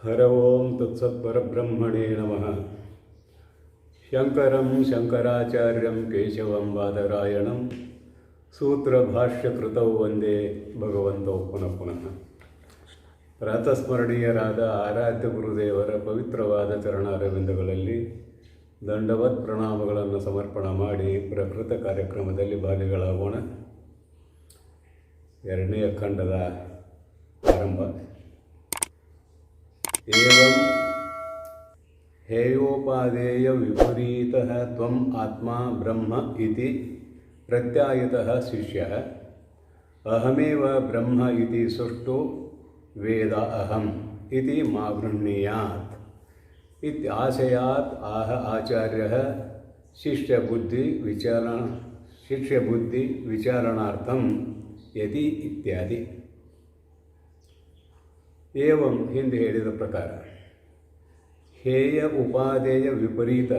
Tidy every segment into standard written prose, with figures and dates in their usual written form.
ಹರ ಓಂ ತತ್ಸತ್ಪರಬ್ರಹ್ಮಣೇ ನಮಃ. ಶಂಕರಂ ಶಂಕರಾಚಾರ್ಯಂ ಕೇಶವಂ ಬಾದರಾಯಣಂ ಸೂತ್ರಭಾಷ್ಯಕೃತೌ ವಂದೇ ಭಗವಂತೌ ಪುನಃ ಪುನಃ. ಪ್ರಾತಸ್ಮರಣೀಯರಾದ ಆರಾಧ್ಯ ಗುರುದೇವರ ಪವಿತ್ರವಾದ ಚರಣಾರವಿಂದಗಳಲ್ಲಿ ದಂಡವತ್ ಪ್ರಣಾಮಗಳನ್ನು ಸಮರ್ಪಣ ಮಾಡಿ ಪ್ರಕೃತ ಕಾರ್ಯಕ್ರಮದಲ್ಲಿ ಭಾಗಿಗಳಾಗೋಣ. ಎರಡನೆಯ ಖಂಡದ ಆರಂಭ. ಏವಂ ಹೇಯೋಪಾದೇಯ ವಿಪರೀತಃ ತ್ವಂ ಆತ್ಮ ಬ್ರಹ್ಮ ಇತಿ ಪ್ರತ್ಯಾಯಿತಃ ಶಿಷ್ಯಃ ಅಹಮೇವ ಬ್ರಹ್ಮ ಇತಿ ಸುಷ್ಟು ವೇದ ಅಹಂ ಇತಿ ಮಾ ಗೃಹ್ಣೀಯಾತ್ ಇತ್ಯಾಶಯಾತ್ ಆಹ ಆಚಾರ್ಯಃ ಶಿಷ್ಯಬುದ್ಧಿ ವಿಚಾರಣಾರ್ಥಂ ಯತಿ ಇತ್ಯಾದಿ. ಏವಂ ಹಿಂದೆ ಹೇಳಿದ ಪ್ರಕಾರ ಹೇಯ ಉಪಾದೇಯ ವಿಪರೀತ,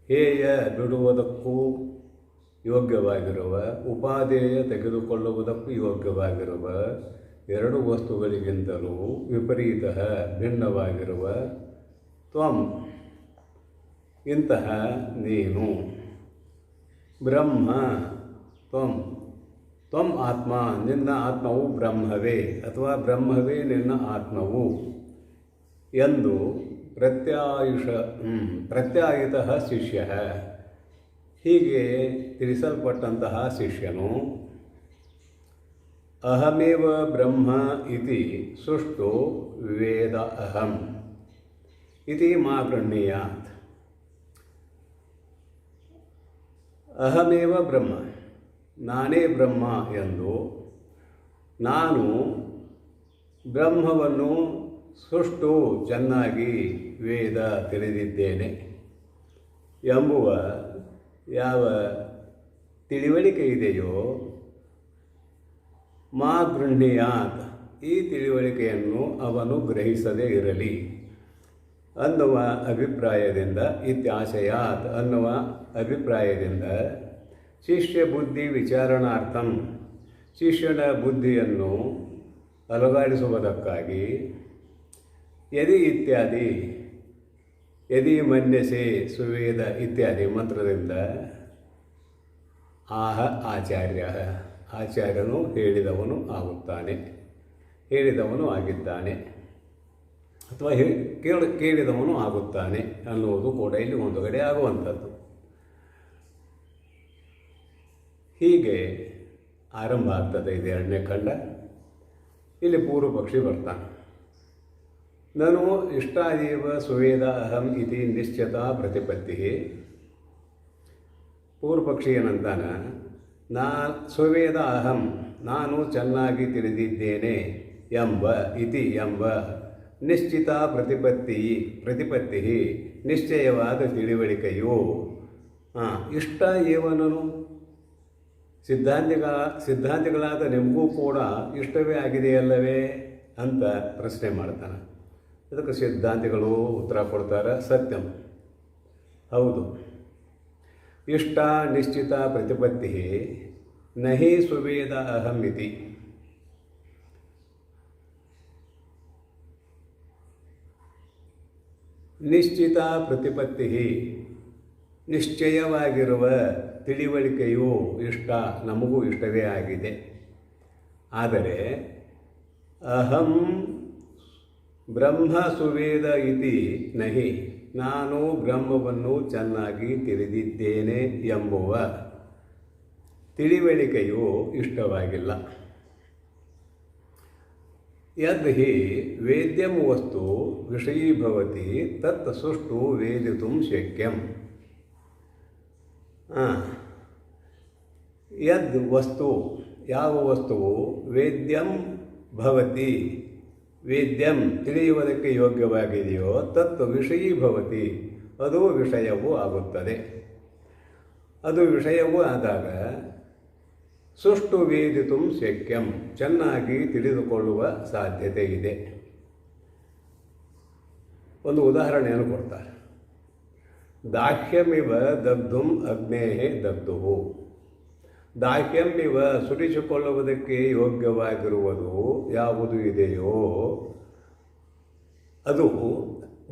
ಹೇಯ ಬಿಡುವುದಕ್ಕೂ ಯೋಗ್ಯವಾಗಿರುವ, ಉಪಾದೇಯ ತೆಗೆದುಕೊಳ್ಳುವುದಕ್ಕೂ ಯೋಗ್ಯವಾಗಿರುವ ಎರಡು ವಸ್ತುಗಳಿಗಿಂತಲೂ ವಿಪರೀತ ಭಿನ್ನವಾಗಿರುವ ತ್ವಂ ಇಂತಹ ನೀನು, ಬ್ರಹ್ಮ ತ್ವಂ ತ್ವಂ ಆತ್ಮ ನಿನ್ನ ಆತ್ಮವು ಬ್ರಹ್ಮವೇ ಅಥವಾ ಬ್ರಹ್ಮವೇ ನಿನ್ನ ಆತ್ಮವು ಎಂದು ಪ್ರತ್ಯಾಯಿತಃ ಶಿಷ್ಯ, ಹೀಗೆ ತಿಳಿಸಲ್ಪಟ್ಟಂತಹ ಶಿಷ್ಯನು ಅಹಮೇವ ಬ್ರಹ್ಮ ಇತಿ ಸುಷ್ಟು ವೇದ ಅಹಂ ಇತಿ ಮಾ ಗೃಹ್ಣೀಯಾತ್. ಅಹಮೇವ ಬ್ರಹ್ಮ, ನಾನೇ ಬ್ರಹ್ಮ ಎಂದು, ನಾನು ಬ್ರಹ್ಮವನ್ನು ಸುಷ್ಟು ಚೆನ್ನಾಗಿ ವೇದ ತಿಳಿದಿದ್ದೇನೆ ಎಂಬುವ ಯಾವ ತಿಳಿವಳಿಕೆ ಇದೆಯೋ, ಮಾ ಗೃಹ್ಣೀಯಾತ್, ಈ ತಿಳಿವಳಿಕೆಯನ್ನು ಅವನು ಗ್ರಹಿಸದೇ ಇರಲಿ ಅನ್ನುವ ಅಭಿಪ್ರಾಯದಿಂದ, ಇತ್ಯಾಶಯಾತ್ ಅನ್ನುವ ಅಭಿಪ್ರಾಯದಿಂದ, ಶಿಷ್ಯ ಬುದ್ಧಿ ವಿಚಾರಣಾರ್ಥಂ, ಶಿಷ್ಯನ ಬುದ್ಧಿಯನ್ನು ಅಲುಗಾಡಿಸುವುದಕ್ಕಾಗಿ, ಯದಿ ಇತ್ಯಾದಿ, ಯದಿ ಮನ್ಯಸೆ ಸುವೇದ ಇತ್ಯಾದಿ ಮಂತ್ರದಿಂದ ಆಹ ಆಚಾರ್ಯ, ಆಚಾರ್ಯನು ಹೇಳಿದವನು ಆಗುತ್ತಾನೆ, ಹೇಳಿದವನು ಆಗಿದ್ದಾನೆ ಅಥವಾ ಕೇಳಿದವನು ಆಗುತ್ತಾನೆ ಅನ್ನುವುದು ಕೂಡ ಇಲ್ಲಿ ಒಂದು ಕಡೆ ಆಗುವಂಥದ್ದು. ಹೀಗೆ ಆರಂಭ ಆಗ್ತದೆ ಇದು ಎರಡನೇ ಖಂಡ. ಇಲ್ಲಿ ಪೂರ್ವ ಪಕ್ಷಿ ಬರ್ತಾನೆ. ನಾನು ಇಷ್ಟಾದೇವ ಸುವೇದ ಅಹಂ ಇತಿ ನಿಶ್ಚಿತ ಪ್ರತಿಪತ್ತಿ. ಪೂರ್ವ ಪಕ್ಷಿ ಏನಂತಾನ, ಸುವೇದ ಅಹಂ, ನಾನು ಚೆನ್ನಾಗಿ ತಿಳಿದಿದ್ದೇನೆ ಎಂಬ, ಇತಿ ಎಂಬ, ನಿಶ್ಚಿತ ಪ್ರತಿಪತ್ತಿ ನಿಶ್ಚಯವಾದ ತಿಳಿವಳಿಕೆಯು, ಇಷ್ಟ ಏವನನು, ಸಿದ್ಧಾಂತಿಗಳಾದ ನಿಮಗೂ ಕೂಡ ಇಷ್ಟವೇ ಆಗಿದೆಯಲ್ಲವೇ ಅಂತ ಪ್ರಶ್ನೆ ಮಾಡ್ತಾನೆ. ಅದಕ್ಕೆ ಸಿದ್ಧಾಂತಿಗಳು ಉತ್ತರ ಕೊಡ್ತಾರೆ, ಸತ್ಯಂ, ಹೌದು, ಇಷ್ಟ ನಿಶ್ಚಿತ ಪ್ರತಿಪತ್ತಿ ನಹಿ ಸುವೇದ ಅಹಂ ಇತಿ. ನಿಶ್ಚಿತ ಪ್ರತಿಪತ್ತಿ, ನಿಶ್ಚಯವಾಗಿರುವ ತಿಳಿವಳಿಕೆಯು ಇಷ್ಟ, ನಮಗೂ ಇಷ್ಟವೇ ಆಗಿದೆ. ಆದರೆ ಅಹಂ ಬ್ರಹ್ಮ ಸುವೇದ ಇತಿ ನಹಿ, ನಾನು ಬ್ರಹ್ಮವನ್ನು ಚೆನ್ನಾಗಿ ತಿಳಿದಿದ್ದೇನೆ ಎಂಬುವ ತಿಳಿವಳಿಕೆಯು ಇಷ್ಟವಾಗಿಲ್ಲ. ಯದ್ ಹಿ ವೇದ್ಯಂ ವಸ್ತು ವಿಷಯೀಭವತಿ ತತ್ ಸುಷ್ಟು ವೇದಿತುಂ ಶಕ್ಯಂ. ಯದ್ ವಸ್ತು, ಯಾವ ವಸ್ತುವು ವೇದ್ಯಂ ಭವತಿ, ವೇದ್ಯಂ ತಿಳಿಯುವುದಕ್ಕೆ ಯೋಗ್ಯವಾಗಿದೆಯೋ, ತತ್ ವಿಷಯೀಭವತಿ, ಅದು ವಿಷಯವೂ ಆಗುತ್ತದೆ. ಅದು ವಿಷಯವೂ ಆದಾಗ ಸುಷ್ಟು ವೇದಿತುಂ ಶಕ್ಯಂ, ಚೆನ್ನಾಗಿ ತಿಳಿದುಕೊಳ್ಳುವ ಸಾಧ್ಯತೆ ಇದೆ. ಒಂದು ಉದಾಹರಣೆಯನ್ನು ಕೊಡ್ತಾರೆ. ದಾಹ್ಯಮಿವ ದಗ್ಧುಂ ಅಗ್ನೇಹೇ ದಗ್ಧುವು. ದಾಹ್ಯಮಿವ ಸುರಿಸಿಕೊಳ್ಳುವುದಕ್ಕೆ ಯೋಗ್ಯವಾಗಿರುವುದು ಯಾವುದು ಇದೆಯೋ ಅದು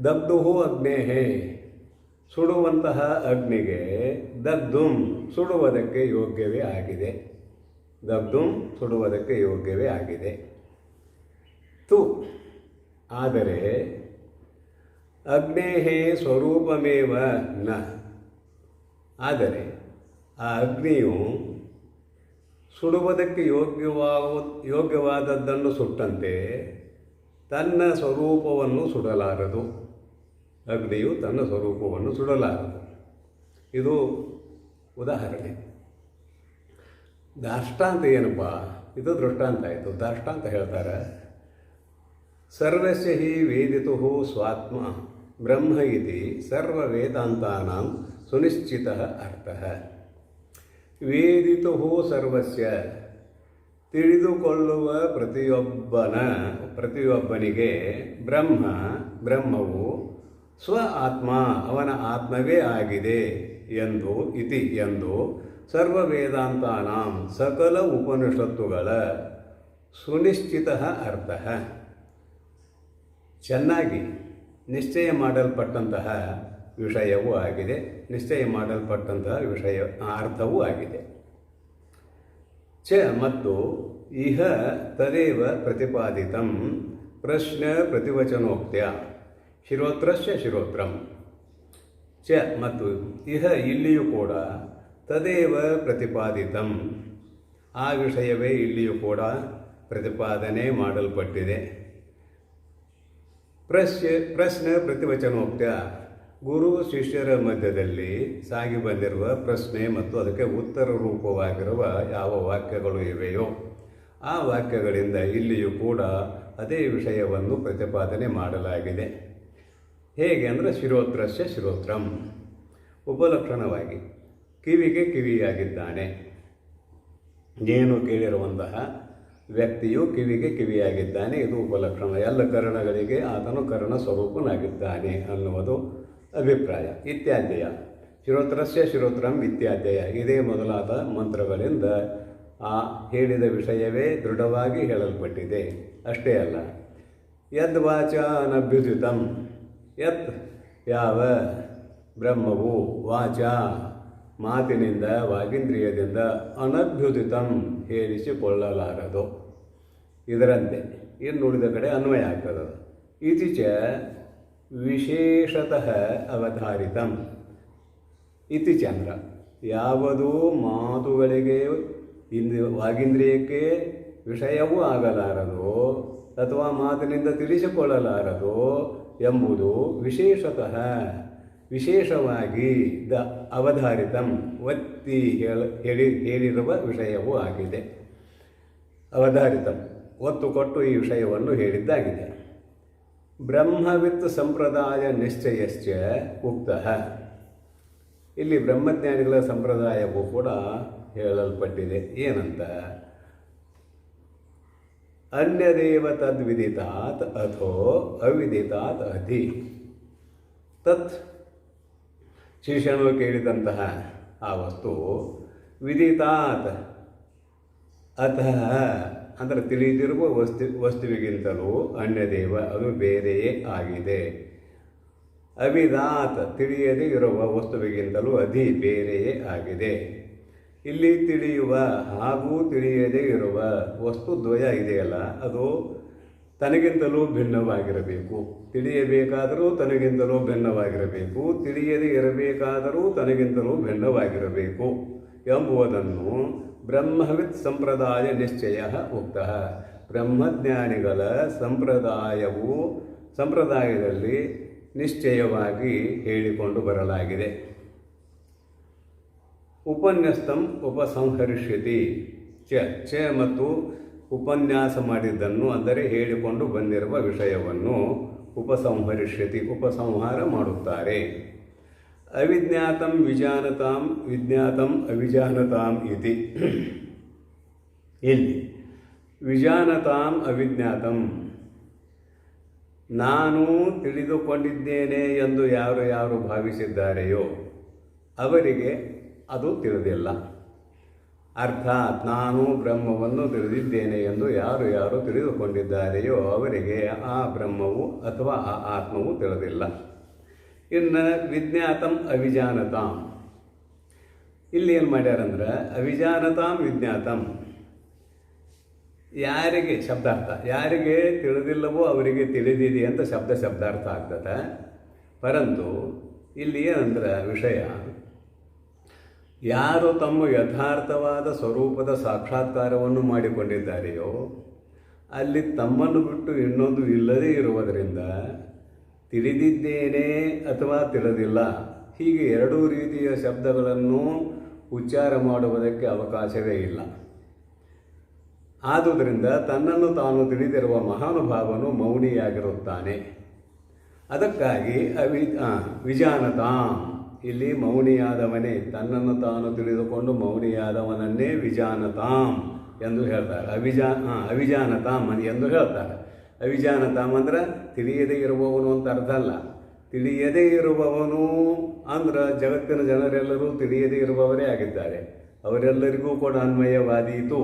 ದಗ್ಧುಹು ಅಗ್ನೇಹೇ, ಸುಡುವಂತಹ ಅಗ್ನಿಗೆ ದಗ್ಧುಂ ಸುಡುವುದಕ್ಕೆ ಯೋಗ್ಯವೇ ಆಗಿದೆ. ದಗ್ಧುಂ ಸುಡುವುದಕ್ಕೆ ಯೋಗ್ಯವೇ ಆಗಿದೆ. ತು ಆದರೆ ಅಗ್ನೇಹೇ ಸ್ವರೂಪಮೇವ ನ, ಆದರೆ ಆ ಅಗ್ನಿಯು ಸುಡುವುದಕ್ಕೆ ಯೋಗ್ಯವಾದದ್ದನ್ನು ಸುಟ್ಟಂತೆ ತನ್ನ ಸ್ವರೂಪವನ್ನು ಸುಡಲಾರದು. ಅಗ್ನಿಯು ತನ್ನ ಸ್ವರೂಪವನ್ನು ಸುಡಲಾರದು. ಇದು ಉದಾಹರಣೆ. ದಾಷ್ಟಾಂತ ಏನಪ್ಪ? ಇದು ದೃಷ್ಟಾಂತ ಆಯಿತು. ದಾಷ್ಟಾಂತ ಹೇಳ್ತಾರೆ, ಸರ್ವಸ್ಯ ಹಿ ವೇದಿತುಃ ಸ್ವಾತ್ಮ ಬ್ರಹ್ಮ ಇತಿ ಸರ್ವವೇದಾಂತಾನಾಂ ಸುನಿಶ್ಚಿತಃ ಅರ್ಥಃ. ವೇದಿತುಃ ಸರ್ವಸ್ಯ, ತಿಳಿದುಕೊಳ್ಳುವ ಪ್ರತಿಯೊಬ್ಬನಿಗೆ ಬ್ರಹ್ಮವು ಸ್ವ ಆತ್ಮ, ಅವನ ಆತ್ಮವೇ ಆಗಿದೆ ಎಂದು ಸರ್ವವೇದಾಂತಾನಾಂ ಸಕಲ ಉಪನಿಷತ್ತುಗಳ ಸುನಿಶ್ಚಿತ ಅರ್ಥ, ಚೆನ್ನಾಗಿ ನಿಶ್ಚಯ ಮಾಡಲ್ಪಟ್ಟಂತಹ ವಿಷಯವೂ ಆಗಿದೆ, ನಿಶ್ಚಯ ಮಾಡಲ್ಪಟ್ಟಂತಹ ಅರ್ಥವೂ ಆಗಿದೆ. ಚ ಮತ್ತು ಇಹ ತದೇವ ಪ್ರತಿಪಾದಿತಂ ಪ್ರಶ್ನ ಪ್ರತಿವಚನೋಕ್ತ್ಯ ಶಿರೋತ್ರಸ್ಯ ಶಿರೋತ್ರಂ. ಚ ಮತ್ತು ಇಹ ಇಲ್ಲಿಯೂ ಕೂಡ ತದೇವ ಪ್ರತಿಪಾದಿತಂ, ಆ ವಿಷಯವೇ ಇಲ್ಲಿಯೂ ಕೂಡ ಪ್ರತಿಪಾದನೆ ಮಾಡಲ್ಪಟ್ಟಿದೆ. ಪ್ರಶ್ನೆ ಪ್ರತಿವಚನೋಕ್ತ್ಯ, ಗುರು ಶಿಷ್ಯರ ಮಧ್ಯದಲ್ಲಿ ಸಾಗಿ ಬಂದಿರುವ ಪ್ರಶ್ನೆ ಮತ್ತು ಅದಕ್ಕೆ ಉತ್ತರ ರೂಪವಾಗಿರುವ ಯಾವ ವಾಕ್ಯಗಳು ಇವೆಯೋ ಆ ವಾಕ್ಯಗಳಿಂದ ಇಲ್ಲಿಯೂ ಕೂಡ ಅದೇ ವಿಷಯವನ್ನು ಪ್ರತಿಪಾದನೆ ಮಾಡಲಾಗಿದೆ. ಹೇಗೆ ಅಂದರೆ ಶಿರೋತ್ರಸ್ಯ ಶಿರೋತ್ರಂ, ಉಪಲಕ್ಷಣವಾಗಿ ಕಿವಿಗೆ ಕಿವಿಯಾಗಿದ್ದಾನೆ. ಏನು ಕೇಳಿರುವಂತಹ ವ್ಯಕ್ತಿಯು ಕಿವಿಗೆ ಕಿವಿಯಾಗಿದ್ದಾನೆ, ಇದು ಉಪಲಕ್ಷಣ. ಎಲ್ಲ ಕರ್ಣಗಳಿಗೆ ಆತನು ಕರ್ಣ ಸ್ವರೂಪನಾಗಿದ್ದಾನೆ ಅನ್ನುವುದು ಅಭಿಪ್ರಾಯ. ಇತ್ಯಾದ್ಯಯ ಶಿರೋತ್ರಸ್ಯ ಶಿರೋತ್ರಂ ಇತ್ಯಾದ್ಯಯ, ಇದೇ ಮೊದಲಾದ ಮಂತ್ರಗಳಿಂದ ಆ ಹೇಳಿದ ವಿಷಯವೇ ದೃಢವಾಗಿ ಹೇಳಲ್ಪಟ್ಟಿದೆ. ಅಷ್ಟೇ ಅಲ್ಲ, ಯದ್ವಾಚ ಅನಭ್ಯುದಿತಂ, ಯತ್ ಯಾವ ಬ್ರಹ್ಮವು ವಾಚ ಮಾತಿನಿಂದ ವಾಗೀಂದ್ರಿಯದಿಂದ ಅನಭ್ಯುದಿತಂ ಹೇಳಿಸಿಕೊಳ್ಳಲಾರದು. ಇದರಂತೆ ಇನ್ನುಳಿದ ಕಡೆ ಅನ್ವಯ ಆಗ್ತದೆ. ಇತಿಚ ವಿಶೇಷತಃ ಅವಧಾರಿತಂ. ಇತಿಚಂದ್ರ ಯಾವುದೂ ಮಾತುಗಳಿಗೆ ವಾಗೀಂದ್ರಿಯಕ್ಕೆ ವಿಷಯವೂ ಆಗಲಾರದು ಅಥವಾ ಮಾತಿನಿಂದ ತಿಳಿಸಿಕೊಳ್ಳಲಾರದು ಎಂಬುದು ವಿಶೇಷತಃ ವಿಶೇಷವಾಗಿ ಅವಧಾರಿತಂ ಒತ್ತಿ ಹೇಳಿರುವ ವಿಷಯವೂ ಆಗಿದೆ. ಅವಧಾರಿತಂ ಒತ್ತು ಕೊಟ್ಟು ಈ ವಿಷಯವನ್ನು ಹೇಳಿದ್ದಾಗಿದೆ. ಬ್ರಹ್ಮವಿತ್ ಸಂಪ್ರದಾಯ ನಿಶ್ಚಯಶ್ಚ ಉಕ್ತಃ, ಇಲ್ಲಿ ಬ್ರಹ್ಮಜ್ಞಾನಿಗಳ ಸಂಪ್ರದಾಯವೂ ಕೂಡ ಹೇಳಲ್ಪಟ್ಟಿದೆ. ಏನಂತ? ಅನ್ಯದೇವ ತದ್ವಿದಿತಾತ್ ಅಥೋ ಅವಿದಿತಾತ್ ಅಧಿ. ತತ್ ಶಿಷ್ಯನು ಕೇಳಿದಂತಹ ಆ ವಸ್ತು ವಿದಿತಾತ್ ಅತಃ ಅಂದರೆ ತಿಳಿದಿರುವ ವಸ್ತುವಿಗಿಂತಲೂ ಅನ್ಯದೇವ ಅದು ಬೇರೆಯೇ ಆಗಿದೆ. ಅವಿದಾತ್ ತಿಳಿಯದೇ ಇರುವ ವಸ್ತುವಿಗಿಂತಲೂ ಅಧಿ ಬೇರೆಯೇ ಆಗಿದೆ. ಇಲ್ಲಿ ತಿಳಿಯುವ ಹಾಗೂ ತಿಳಿಯದೇ ಇರುವ ವಸ್ತು ದ್ವಯ ಇದೆಯಲ್ಲ, ಅದು ತನಗಿಂತಲೂ ಭಿನ್ನವಾಗಿರಬೇಕು. ತಿಳಿಯಬೇಕಾದರೂ ತನಗಿಂತಲೂ ಭಿನ್ನವಾಗಿರಬೇಕು, ತಿಳಿಯದೇ ಇರಬೇಕಾದರೂ ತನಗಿಂತಲೂ ಭಿನ್ನವಾಗಿರಬೇಕು ಎಂಬುದನ್ನು ಬ್ರಹ್ಮವಿತ್ ಸಂಪ್ರದಾಯ ನಿಶ್ಚಯ ಉಕ್ತಃ. ಬ್ರಹ್ಮಜ್ಞಾನಿಗಳ ಸಂಪ್ರದಾಯದಲ್ಲಿ ನಿಶ್ಚಯವಾಗಿ ಹೇಳಿಕೊಂಡು ಬರಲಾಗಿದೆ. ಉಪನ್ಯಸ್ತಂ ಉಪಸಂಹರಿಷ್ಯತಿ ಚ ಮತ್ತು ಉಪನ್ಯಾಸ ಮಾಡಿದ್ದನ್ನು ಅಂದರೆ ಹೇಳಿಕೊಂಡು ಬಂದಿರುವ ವಿಷಯವನ್ನು ಉಪಸಂಹರಿಷ್ಯತಿ ಉಪಸಂಹಾರ ಮಾಡುತ್ತಾರೆ. ಅವಿಜ್ಞಾತಂ ವಿಜಾನತಾಂ ವಿಜ್ಞಾತಂ ಅವಿಜಾನತಾಂ ಇತಿ. ಇಲ್ಲಿ ವಿಜಾನತಾಂ ಅವಿಜ್ಞಾತಂ, ನಾನು ತಿಳಿದುಕೊಂಡಿದ್ದೇನೆ ಎಂದು ಯಾರು ಭಾವಿಸಿದ್ದಾರೆಯೋ ಅವರಿಗೆ ಅದು ತಿಳಿದಿಲ್ಲ. ಅರ್ಥಾತ್ ನಾನು ಬ್ರಹ್ಮವನ್ನು ತಿಳಿದಿದ್ದೇನೆ ಎಂದು ಯಾರು ಯಾರು ತಿಳಿದುಕೊಂಡಿದ್ದಾರೆಯೋ ಅವರಿಗೆ ಆ ಬ್ರಹ್ಮವು ಅಥವಾ ಆ ಆತ್ಮವು ತಿಳಿದಿಲ್ಲ. ಇನ್ನು ವಿಜ್ಞಾತಂ ಅವಿಜಾನತಾಂ, ಇಲ್ಲಿ ಏನು ಮಾಡ್ಯಾರಂದ್ರೆ ಅವಿಜಾನತಾಂ ವಿಜ್ಞಾತಂ, ಯಾರಿಗೆ ಶಬ್ದಾರ್ಥ, ಯಾರಿಗೆ ತಿಳಿದಿಲ್ಲವೋ ಅವರಿಗೆ ತಿಳಿದಿದೆ ಅಂತ ಶಬ್ದಾರ್ಥ ಆಗ್ತದೆ. ಪರಂತು ಇಲ್ಲಿ ಏನಂದ್ರೆ ವಿಷಯ, ಯಾರು ತಮ್ಮ ಯಥಾರ್ಥವಾದ ಸ್ವರೂಪದ ಸಾಕ್ಷಾತ್ಕಾರವನ್ನು ಮಾಡಿಕೊಂಡಿದ್ದಾರೆಯೋ ಅಲ್ಲಿ ತಮ್ಮನ್ನು ಬಿಟ್ಟು ಇನ್ನೊಂದು ಇಲ್ಲದೇ ಇರುವುದರಿಂದ ತಿಳಿದಿದ್ದೇನೆ ಅಥವಾ ತಿಳಿದಿಲ್ಲ ಹೀಗೆ ಎರಡೂ ರೀತಿಯ ಶಬ್ದಗಳನ್ನು ಉಚ್ಚಾರ ಮಾಡುವುದಕ್ಕೆ ಅವಕಾಶವೇ ಇಲ್ಲ. ಆದುದರಿಂದ ತನ್ನನ್ನು ತಾನು ತಿಳಿದಿರುವ ಮಹಾನುಭಾವನು ಮೌನಿಯಾಗಿರುತ್ತಾನೆ. ಅದಕ್ಕಾಗಿ ವಿಜಾನತಾಂ, ಇಲ್ಲಿ ಮೌನಿಯಾದವನೇ, ತನ್ನನ್ನು ತಾನು ತಿಳಿದುಕೊಂಡು ಮೌನಿಯಾದವನನ್ನೇ ವಿಜಾನತಾಂ ಎಂದು ಹೇಳ್ತಾರೆ. ಅವಿಜಾನತಾಂ ಎಂದು ಹೇಳ್ತಾರೆ. ಅವಿಜಾನತಾಂ ಅಂದ್ರೆ ತಿಳಿಯದೇ ಇರುವವನು ಅಂತ ಅರ್ಥ ಅಲ್ಲ. ತಿಳಿಯದೇ ಇರುವವನು ಅಂದ್ರೆ ಜಗತ್ತಿನ ಜನರೆಲ್ಲರೂ ತಿಳಿಯದೇ ಇರುವವರೇ ಆಗಿದ್ದಾರೆ. ಅವರೆಲ್ಲರಿಗೂ ಕೂಡ ಅನ್ವಯವಾದೀತು.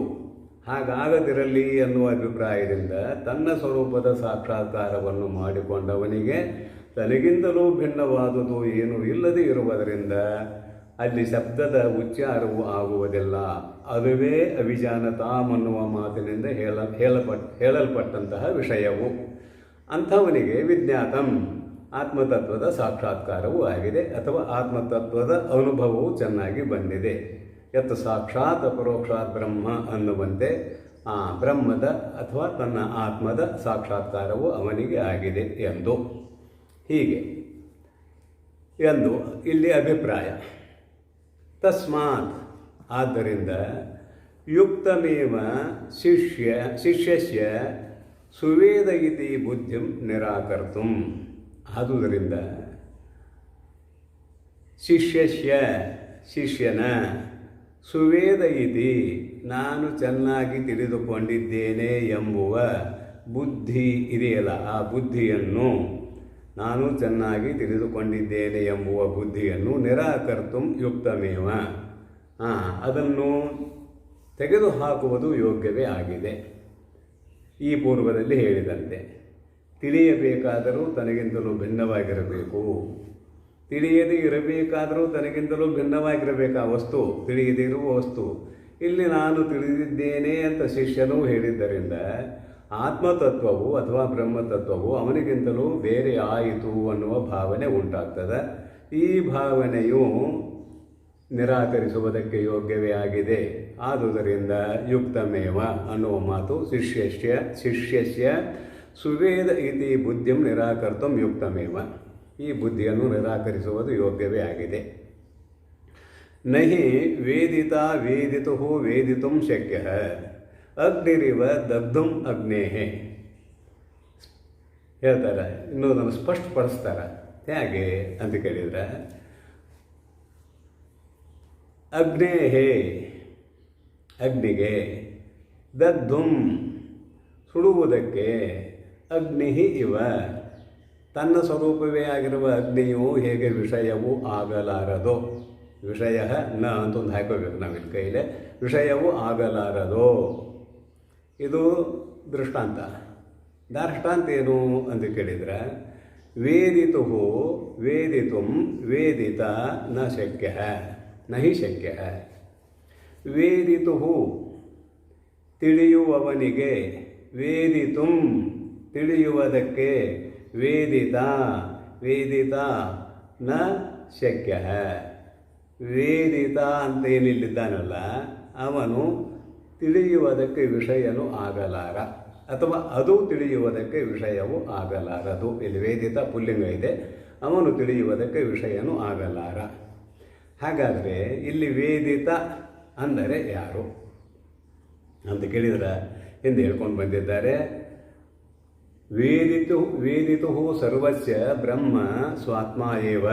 ಹಾಗಾಗದಿರಲಿ ಎನ್ನುವ ಅಭಿಪ್ರಾಯದಿಂದ ತನ್ನ ಸ್ವರೂಪದ ಸಾಕ್ಷಾತ್ಕಾರವನ್ನು ಮಾಡಿಕೊಂಡವನಿಗೆ ತನಗಿಂತಲೂ ಭಿನ್ನವಾದುದು ಏನೂ ಇಲ್ಲದೇ ಇರುವುದರಿಂದ ಅಲ್ಲಿ ಶಬ್ದದ ಉಚ್ಚಾರವು ಆಗುವುದಿಲ್ಲ. ಅದುವೇ ಅವಿಜಾನತಾಂ ಅನ್ನುವ ಮಾತಿನಿಂದ ಹೇಳಲ್ಪಟ್ಟಂತಹ ವಿಷಯವು. ಅಂಥವನಿಗೆ ವಿಜ್ಞಾತಂ, ಆತ್ಮತತ್ವದ ಸಾಕ್ಷಾತ್ಕಾರವೂ ಆಗಿದೆ ಅಥವಾ ಆತ್ಮತತ್ವದ ಅನುಭವವು ಚೆನ್ನಾಗಿ ಬಂದಿದೆ. ಯತ್ ಸಾಕ್ಷಾತ್ ಅಪರೋಕ್ಷಾತ್ ಬ್ರಹ್ಮ ಅನ್ನುವಂತೆ ಆ ಬ್ರಹ್ಮದ ಅಥವಾ ತನ್ನ ಆತ್ಮದ ಸಾಕ್ಷಾತ್ಕಾರವು ಅವನಿಗೆ ಆಗಿದೆ ಎಂದು ಹೀಗೆ ಎಂದು ಇಲ್ಲಿ ಅಭಿಪ್ರಾಯ. ತಸ್ಮಾತ್, ಆದ್ದರಿಂದ ಯುಕ್ತಮೇವ ಶಿಷ್ಯಸ್ಯ ಸುವೇದ ಇತಿ ಬುದ್ಧಿಂ ನಿರಾಕರ್ತುಂ, ಆದುದರಿಂದ ಶಿಷ್ಯನ ಸುವೇದ ಇತಿ ನಾನು ಚೆನ್ನಾಗಿ ತಿಳಿದುಕೊಂಡಿದ್ದೇನೆ ಎಂಬುವ ಬುದ್ಧಿ ಇದೆಯಲ್ಲ, ಆ ಬುದ್ಧಿಯನ್ನು, ನಾನು ಚೆನ್ನಾಗಿ ತಿಳಿದುಕೊಂಡಿದ್ದೇನೆ ಎಂಬುವ ಬುದ್ಧಿಯನ್ನು ನಿರಾಕರ್ತುಂ ಯುಕ್ತಮೇವ, ಅದನ್ನು ತೆಗೆದುಹಾಕುವುದು ಯೋಗ್ಯವೇ ಆಗಿದೆ. ಈ ಪೂರ್ವದಲ್ಲಿ ಹೇಳಿದಂತೆ ತಿಳಿಯಬೇಕಾದರೂ ತನಗಿಂತಲೂ ಭಿನ್ನವಾಗಿರಬೇಕು, ತಿಳಿಯದೇ ಇರಬೇಕಾದರೂ ತನಗಿಂತಲೂ ಭಿನ್ನವಾಗಿರಬೇಕು ಆ ವಸ್ತು, ತಿಳಿಯದೇ ಇರುವ ವಸ್ತು. ಇಲ್ಲಿ ನಾನು ತಿಳಿದಿದ್ದೇನೆ ಅಂತ ಶಿಷ್ಯನೂ ಹೇಳಿದ್ದರಿಂದ ಆತ್ಮತತ್ವವು ಅಥವಾ ಬ್ರಹ್ಮತತ್ವವು ಅವನಿಗಿಂತಲೂ ಬೇರೆ ಆಯಿತು ಅನ್ನುವ ಭಾವನೆ ಉಂಟಾಗ್ತದೆ. ಈ ಭಾವನೆಯು ನಿರಾಕರಿಸುವುದಕ್ಕೆ ಯೋಗ್ಯವೇ ಆಗಿದೆ. ಆದುದರಿಂದ ಯುಕ್ತಮೇವ ಅನ್ನುವ ಮಾತು ಶಿಷ್ಯಸ್ಯ ಸುವೇದ ಇತಿ ಬುದ್ಧಿಂ ನಿರಾಕರ್ತುಂ ಯುಕ್ತಮೇವ, ಈ ಬುದ್ಧಿಯನ್ನು ನಿರಾಕರಿಸುವುದು ಯೋಗ್ಯವೇ ಆಗಿದೆ. ನಹಿ ವೇದಿತ ವೇದಿತು ವೇದಿತುಂ ಶಕ್ಯ ಅಗ್ನಿರಿವ ದಗ್ಧುಂ ಅಗ್ನೇಹೆ ಹೇಳ್ತಾರೆ. ಇನ್ನೂ ಅದನ್ನು ಸ್ಪಷ್ಟಪಡಿಸ್ತಾರೆ. ಹೇಗೆ ಅಂತ ಕೇಳಿದರೆ, ಅಗ್ನೇಹೆ ಅಗ್ನಿಗೆ, ದಗ್ಧುಂ ಸುಡುವುದಕ್ಕೆ, ಅಗ್ನಿ ಇವ ತನ್ನ ಸ್ವರೂಪವೇ ಆಗಿರುವ ಅಗ್ನಿಯು ಹೇಗೆ ವಿಷಯವೂ ಆಗಲಾರದೋ, ವಿಷಯ ನ ಅಂತ ಒಂದು ಹಾಕೋಬೇಕು ನಾವಿಲ್ಲಿ ಕೈಲೇ, ವಿಷಯವೂ ಆಗಲಾರದೋ. ಇದು ದೃಷ್ಟಾಂತ. ದಾರ್ಷ್ಟಾಂತ ಏನು ಅಂತ ಕೇಳಿದರೆ, ವೇದಿತು ವೇದಿತುಂ ವೇದಿತ ನ ಶಕ್ಯ ನಹಿ ಶಕ್ಯ. ವೇದಿತು ತಿಳಿಯುವವನಿಗೆ, ವೇದಿತುಂ ತಿಳಿಯುವುದಕ್ಕೆ, ವೇದಿತ ವೇದಿತ ನ ಶಕ್ಯ. ವೇದಿತ ಅಂತ ಏನಿಲ್ಲಿದ್ದಾನಲ್ಲ ಅವನು ತಿಳಿಯುವುದಕ್ಕೆ ವಿಷಯನು ಆಗಲಾರ, ಅಥವಾ ಅದು ತಿಳಿಯುವುದಕ್ಕೆ ವಿಷಯವು ಆಗಲಾರದು. ಇಲ್ಲಿ ವೇದಿತ ಪುಲ್ಲಿಂಗ ಇದೆ, ಅವನು ತಿಳಿಯುವುದಕ್ಕೆ ವಿಷಯನು ಆಗಲಾರ. ಹಾಗಾದರೆ ಇಲ್ಲಿ ವೇದಿತ ಅಂದರೆ ಯಾರು ಅಂತ ಕೇಳಿದರೆ ಹಿಂದೆ ಹೇಳ್ಕೊಂಡು ಬಂದಿದ್ದಾರೆ. ವೇದಿತು ಸರ್ವಸ್ಯ ಬ್ರಹ್ಮ ಸ್ವಾತ್ಮ ಏವ.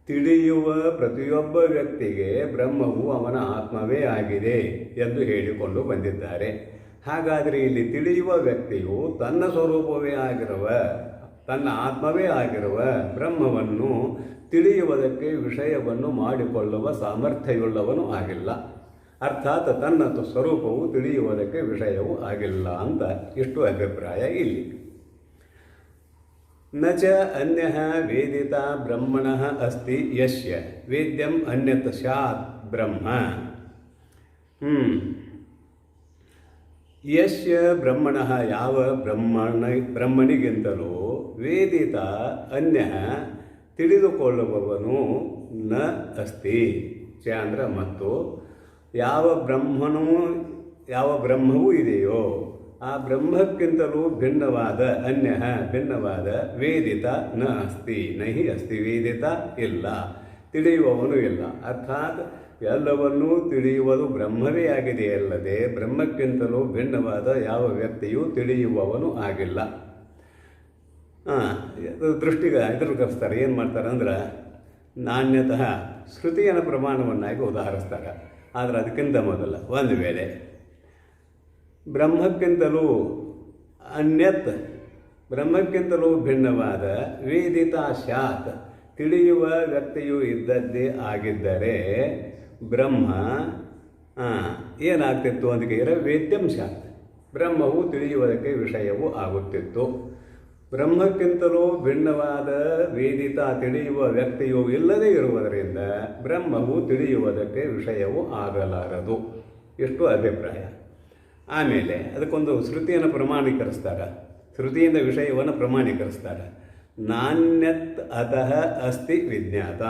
ತಿಳಿಯುವ ಪ್ರತಿಯೊಬ್ಬ ವ್ಯಕ್ತಿಗೆ ಬ್ರಹ್ಮವು ಅವನ ಆತ್ಮವೇ ಆಗಿದೆ ಎಂದು ಹೇಳಿಕೊಂಡು ಬಂದಿದ್ದಾರೆ. ಹಾಗಾದರೆ ಇಲ್ಲಿ ತಿಳಿಯುವ ವ್ಯಕ್ತಿಯು ತನ್ನ ಸ್ವರೂಪವೇ ಆಗಿರುವ, ತನ್ನ ಆತ್ಮವೇ ಆಗಿರುವ ಬ್ರಹ್ಮವನ್ನು ತಿಳಿಯುವುದಕ್ಕೆ ವಿಷಯವನ್ನು ಮಾಡಿಕೊಳ್ಳುವ ಸಾಮರ್ಥ್ಯವುಳ್ಳವನು ಆಗಿಲ್ಲ. ಅರ್ಥಾತ್ ತನ್ನ ಸ್ವರೂಪವು ತಿಳಿಯುವುದಕ್ಕೆ ವಿಷಯವೂ ಆಗಿಲ್ಲ ಅಂತ ಇಷ್ಟು ಅಭಿಪ್ರಾಯ ಇಲ್ಲಿ. ನ ಚ ಅನ್ಯಃ ವೇದಿತ ಬ್ರಹ್ಮಣಃ ಅಸ್ತಿ ಯಸ್ಯ ವೇದ್ಯಂ ಅನ್ಯತ್ ಸ್ಯಾತ್ ಬ್ರಹ್ಮ. ಯಸ್ಯ ಬ್ರಹ್ಮಣಃ ಯಾವ ಬ್ರಹ್ಮನಿಗಿಂತಲೂ ವೇದಿತ ಅನ್ಯ ತಿಳಿದುಕೊಳ್ಳುವವನು ನ ಅಸ್ತಿ. ಚ ಅಂದರೆ ಮತ್ತು ಯಾವ ಬ್ರಹ್ಮವೂ ಇದೆಯೋ ಆ ಬ್ರಹ್ಮಕ್ಕಿಂತಲೂ ಭಿನ್ನವಾದ ಭಿನ್ನವಾದ ವೇದಿತ ನ ಅಸ್ತಿ. ನಹಿ ಅಸ್ತಿ ವೇದಿತ, ಇಲ್ಲ, ತಿಳಿಯುವವನು ಇಲ್ಲ. ಅರ್ಥಾತ್ ಎಲ್ಲವನ್ನೂ ತಿಳಿಯುವುದು ಬ್ರಹ್ಮವೇ ಆಗಿದೆಯಲ್ಲದೆ ಬ್ರಹ್ಮಕ್ಕಿಂತಲೂ ಭಿನ್ನವಾದ ಯಾವ ವ್ಯಕ್ತಿಯೂ ತಿಳಿಯುವವನು ಆಗಿಲ್ಲ. ದೃಷ್ಟಿಗೆ ಎದುರುಕರಿಸ್ತಾರೆ. ಏನು ಮಾಡ್ತಾರೆ ಅಂದ್ರೆ ನಾಣ್ಯತಃ ಶ್ರುತಿಯನ್ನು ಪ್ರಮಾಣವನ್ನಾಗಿ ಉದಾಹರಿಸ್ತಾರೆ. ಆದರೆ ಅದಕ್ಕಿಂತ ಮೊದಲ ಒಂದು ವೇಳೆ ಬ್ರಹ್ಮಕ್ಕಿಂತಲೂ ಬ್ರಹ್ಮಕ್ಕಿಂತಲೂ ಭಿನ್ನವಾದ ವೇದಿತ ಸ್ಯಾತ್ ತಿಳಿಯುವ ವ್ಯಕ್ತಿಯು ಇದ್ದದ್ದೇ ಆಗಿದ್ದರೆ ಬ್ರಹ್ಮ ಏನಾಗ್ತಿತ್ತು ಅಂತ ಕೇಳಿದರೆ ವೇದ್ಯಂ ಸ್ಯಾತ್, ಬ್ರಹ್ಮವು ತಿಳಿಯುವುದಕ್ಕೆ ವಿಷಯವೂ ಆಗುತ್ತಿತ್ತು. ಬ್ರಹ್ಮಕ್ಕಿಂತಲೂ ಭಿನ್ನವಾದ ವೇದಿತ ತಿಳಿಯುವ ವ್ಯಕ್ತಿಯು ಇಲ್ಲದೇ ಇರುವುದರಿಂದ ಬ್ರಹ್ಮವು ತಿಳಿಯುವುದಕ್ಕೆ ವಿಷಯವೂ ಆಗಲಾರದು. ಇಷ್ಟು ಅಭಿಪ್ರಾಯ. ಆಮೇಲೆ ಅದಕ್ಕೊಂದು ಶ್ರುತಿಯನ್ನು ಪ್ರಮಾಣೀಕರಿಸ್ತಾರೆ. ಶ್ರುತಿಯಿಂದ ವಿಷಯವನ್ನು ಪ್ರಮಾಣೀಕರಿಸ್ತಾರೆ. ನಾಣ್ಯತ್ ಅತಃ ಅಸ್ತಿ ವಿಜ್ಞಾತ.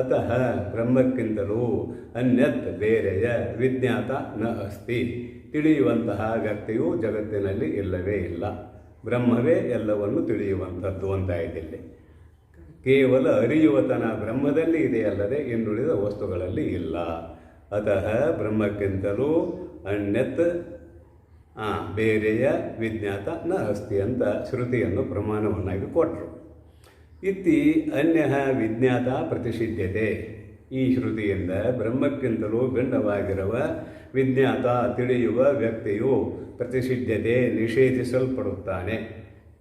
ಅತಃ ಬ್ರಹ್ಮಕ್ಕಿಂತಲೂ ಅನ್ಯತ್ ಬೇರೆಯ ವಿಜ್ಞಾತ ನ ಅಸ್ತಿ, ತಿಳಿಯುವಂತಹ ವ್ಯಕ್ತಿಯು ಜಗತ್ತಿನಲ್ಲಿ ಇಲ್ಲವೇ ಇಲ್ಲ. ಬ್ರಹ್ಮವೇ ಎಲ್ಲವನ್ನು ತಿಳಿಯುವಂಥದ್ದು ಅಂತ ಇದಿಲ್ಲಿ. ಕೇವಲ ಅರಿಯುವತನ ಬ್ರಹ್ಮದಲ್ಲಿ ಇದೆಯಲ್ಲದೆ ಇನ್ನುಳಿದ ವಸ್ತುಗಳಲ್ಲಿ ಇಲ್ಲ. ಅತಃ ಬ್ರಹ್ಮಕ್ಕಿಂತಲೂ ಅನ್ಯತ್ ಬೇರೆಯ ವಿಜ್ಞಾತ ನ ಅಸ್ತಿ ಅಂತ ಶ್ರುತಿಯನ್ನು ಪ್ರಮಾಣವನ್ನಾಗಿ ಕೊಟ್ಟರು. ಇತಿ ಅನ್ಯ ವಿಜ್ಞಾತ ಪ್ರತಿಷಿಧ್ಯತೆ. ಈ ಶ್ರುತಿಯಿಂದ ಬ್ರಹ್ಮಕ್ಕಿಂತಲೂ ಭಿನ್ನವಾಗಿರುವ ವಿಜ್ಞಾತ ತಿಳಿಯುವ ವ್ಯಕ್ತಿಯು ಪ್ರತಿಷಿಧ್ಯತೆ ನಿಷೇಧಿಸಲ್ಪಡುತ್ತಾನೆ.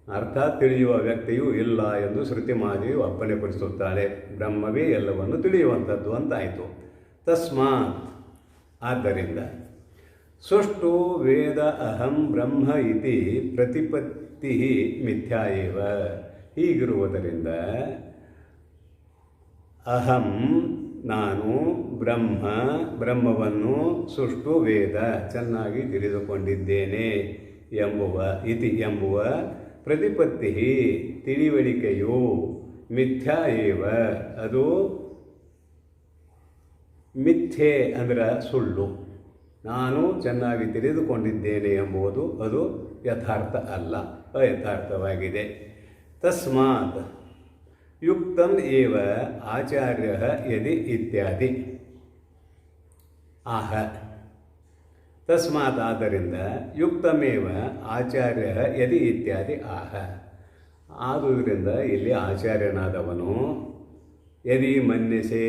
ಅರ್ಥಾತ್ ತಿಳಿಯುವ ವ್ಯಕ್ತಿಯು ಇಲ್ಲ ಎಂದು ಶ್ರುತಿ ಮಾದಿಯು ಅಪ್ಪಣೆಪಡಿಸುತ್ತಾನೆ. ಬ್ರಹ್ಮವೇ ಎಲ್ಲವನ್ನು ತಿಳಿಯುವಂಥದ್ದು ಅಂತಾಯಿತು. ತಸ್ಮಾತ್ ಆದ್ದರಿಂದ ಸುಷ್ಟು ವೇದ ಅಹಂ ಬ್ರಹ್ಮ ಇತಿ ಪ್ರತಿಪತ್ತಿ ಮಿಥ್ಯಾ ಏವ. ಹೀಗಿರುವುದರಿಂದ ಅಹಂ ನಾನು ಬ್ರಹ್ಮವನ್ನು ಸುಷ್ಟು ವೇದ ಚೆನ್ನಾಗಿ ತಿಳಿದುಕೊಂಡಿದ್ದೇನೆ ಎಂಬುವ ಪ್ರತಿಪತ್ತಿ ತಿಳಿವಳಿಕೆಯು ಮಿಥ್ಯಾ ಏವ, ಅದು ಮಿಥ್ಯೆ ಅಂದರೆ ಸುಳ್ಳು. ನಾನು ಚೆನ್ನಾಗಿ ತಿಳಿದುಕೊಂಡಿದ್ದೇನೆ ಎಂಬುದು ಅದು ಯಥಾರ್ಥ ಅಲ್ಲ, ಅಯಥಾರ್ಥವಾಗಿದೆ. ತಸ್ಮಾತ್ ಯುಕ್ತಂ ಏವ ಆಚಾರ್ಯ ಯದಿ ಇತ್ಯಾದಿ ಆಹ. ತಸ್ಮಾತ್ ಆದ್ದರಿಂದ ಯುಕ್ತಮೇವ ಆಚಾರ್ಯ ಯದಿ ಇತ್ಯಾದಿ ಆಹ. ಆದುದರಿಂದ ಇಲ್ಲಿ ಆಚಾರ್ಯನಾದವನು ಯದಿ ಮನ್ಯಸೆ